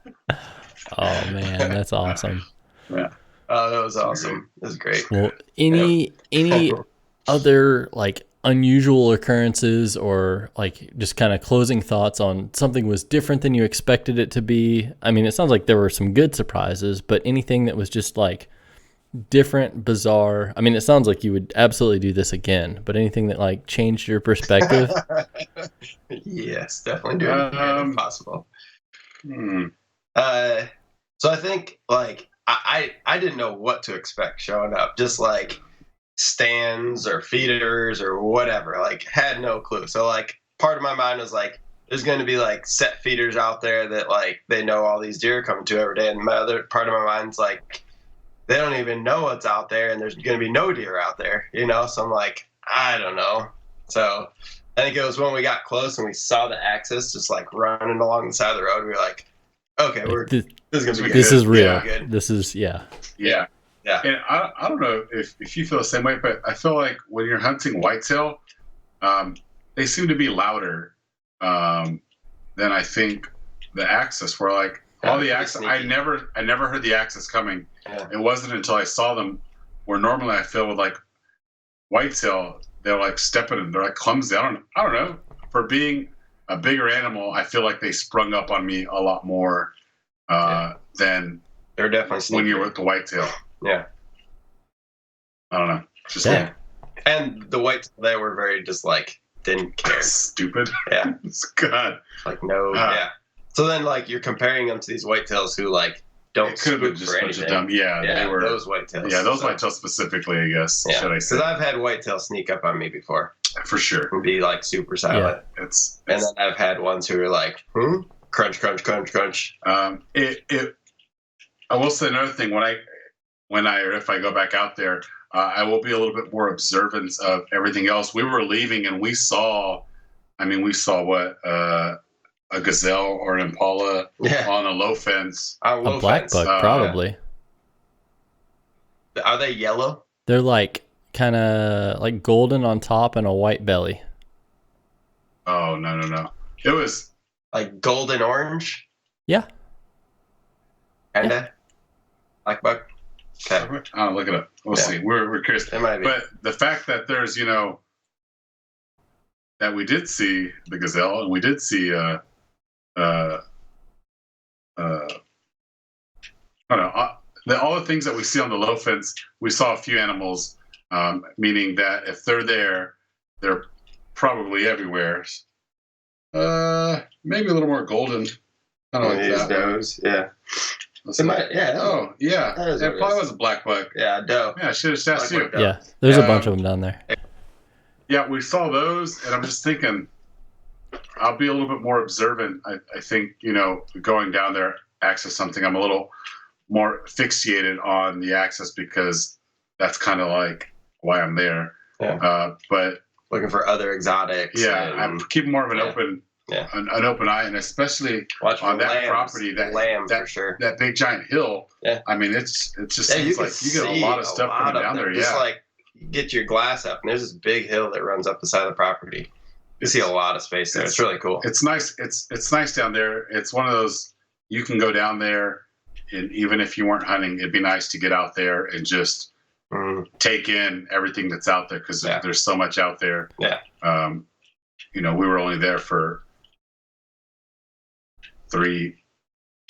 Oh man, that's awesome. Oh, that was awesome. It was great. Well, any other like unusual occurrences or like just kind of closing thoughts on something was different than you expected it to be? I mean, it sounds like there were some good surprises, but anything that was just like different, bizarre. I mean, it sounds like you would absolutely do this again, but anything that like changed your perspective? Yes, definitely do it again if possible. hmm. So I think like I didn't know what to expect showing up. Just like stands or feeders or whatever. Like had no clue. So like part of my mind was like there's going to be like set feeders out there that like they know all these deer are coming to every day, and my other part of my mind's like they don't even know what's out there, and there's going to be no deer out there, So I'm like, I don't know. So I think it was when we got close and we saw the axis just like running along the side of the road. We were like, okay, This, this is gonna be good. this is real. Yeah, good. This is Yeah. Yeah. And I don't know if you feel the same way, but I feel like when you're hunting whitetail, they seem to be louder than I think the axis. Where like all the axis, I never heard the axis coming. Yeah. It wasn't until I saw them where normally I feel with like whitetail, they're like stepping and they're like clumsy. I don't know. For being a bigger animal, I feel like they sprung up on me a lot more than They're definitely sneaky. when you're with the whitetail. Yeah. I don't know. Just Yeah. And the whites they were very just like didn't care. stupid. Yeah. God. Like no. Ah. Yeah. So then like you're comparing them to these whitetails who like don't It could have been spook just for a bunch of anything. dumb. Yeah, Yeah, they were. those whitetails. Yeah, those So- whitetails specifically, I guess. Yeah. Should I say? Because I've had whitetail sneak up on me before. For sure. and be like super silent. It's And then I've had ones who are like, crunch, crunch, crunch, crunch. I will say another thing if I go back out there, I will be a little bit more observant of everything else. We were leaving and we saw what a gazelle or an impala on a low fence. A black buck, probably. Are they yellow? They're like kind of like golden on top and a white belly. Oh no! It was like golden orange. Yeah. Kinda. Black buck. Okay. I'll look it up. We'll see. We're curious. It might be. But the fact that there's that we did see the gazelle and we did see I don't know, all the things that we see on the low fence, we saw a few animals, meaning that if they're there, they're probably everywhere. Maybe a little more golden. I don't like that. Nose. Yeah. It might, yeah. Oh, yeah. It probably was a black buck. Yeah, doe. Yeah, I should have just asked you. Yeah, there's a bunch of them down there. Yeah, we saw those, and I'm just thinking, I'll be a little bit more observant. I think, going down there, access something, I'm a little more fixated on the access because that's kind of like why I'm there. Yeah. But looking for other exotics. Yeah, I'm keeping more of an open eye, and especially on that property, for sure. That big giant hill. Yeah. I mean, it just seems like you get a lot of stuff coming down there. Just like you get your glass up, and there's this big hill that runs up the side of the property. You see a lot of space there. It's really cool. It's nice. It's nice down there. It's one of those you can go down there, and even if you weren't hunting, it'd be nice to get out there and just take in everything that's out there because there's so much out there. Yeah. We were only there for 3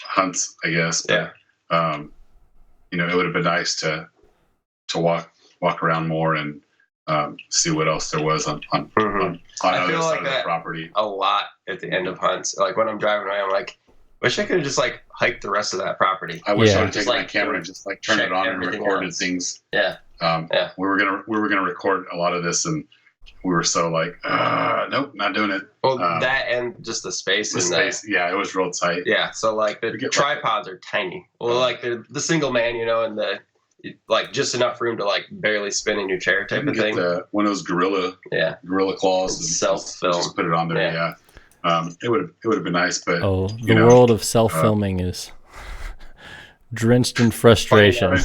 hunts, I guess. But, it would have been nice to walk around more and see what else there was on other side of the property. A lot at the end of hunts. Like when I'm driving away, I'm like, wish I could have just like hiked the rest of that property. I wish I would take my camera and just like turn it on and recorded things. Yeah. We were gonna record a lot of this, and we were so like, nope, not doing it. Well, that and just the space. Yeah, it was real tight. Yeah, so like the tripods are tiny. Well, like the single man, and the like just enough room to like barely spin in your chair type of thing. One of those gorilla claws and self-film. Just put it on there. Yeah. It would have been nice, but the world of self-filming is drenched in frustration.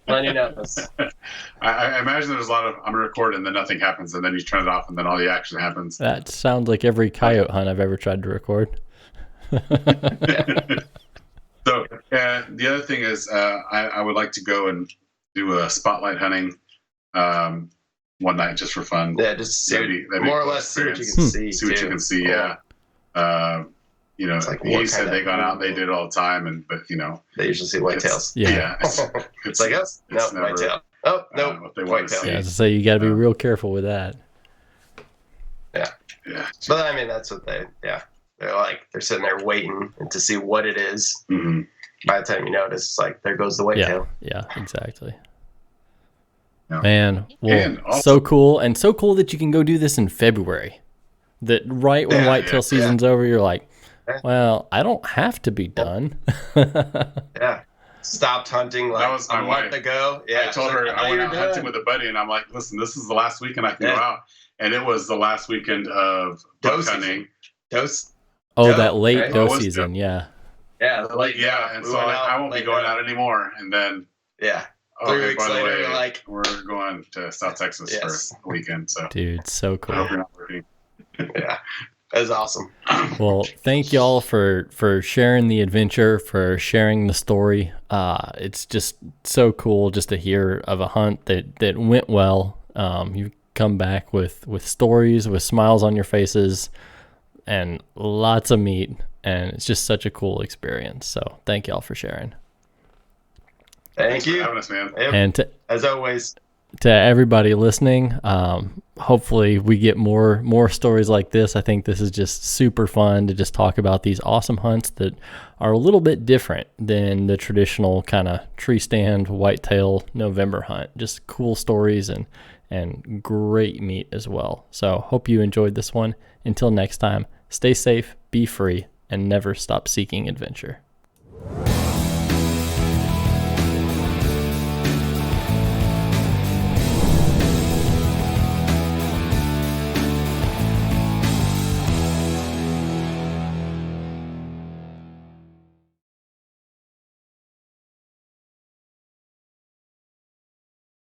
I imagine there's a lot of I'm gonna record and then nothing happens, and then you turn it off and then all the action happens. That sounds like every coyote hunt I've ever tried to record. So the other thing is I would like to go and do a spotlight hunting one night just for fun. Yeah, just see more or less see what you can see. See what you can see. Cool. Yeah. Like he said they gone out and they did it all the time, but they usually see whitetails. Yeah. It's like us. No, whitetail. Oh no, whitetail. Yeah, so you got to be real careful with that. Yeah. But I mean, that's what they're sitting there waiting to see what it is. Mm-hmm. By the time you notice, it's like there goes the whitetail. Yeah, exactly. Yeah. Man, well, so cool, and so cool that you can go do this in February. That right when whitetail season's over, you're like, well, I don't have to be done. Yeah. Stopped hunting like that was my a month ago. Yeah. I told her I went out hunting with a buddy, and I'm like, listen, this is the last weekend I can go out. And it was the last weekend of duck hunting. That late doe season, Yeah, the late and so I won't be going out anymore. And then 3 weeks later, we're going to South Texas for a weekend. So, dude, so cool. I hope you're not working. Yeah, that was awesome. Well, thank y'all for sharing the adventure, for sharing the story. It's just so cool just to hear of a hunt that went well. You come back with stories, with smiles on your faces, and lots of meat, and it's just such a cool experience. So thank y'all for sharing. Thank you for having us, man. And as always, to everybody listening, hopefully we get more stories like this. I think this is just super fun to just talk about these awesome hunts that are a little bit different than the traditional kind of tree stand whitetail November hunt. Just cool stories and and great meat as well. So hope you enjoyed this one. Until next time, stay safe, be free, and never stop seeking adventure.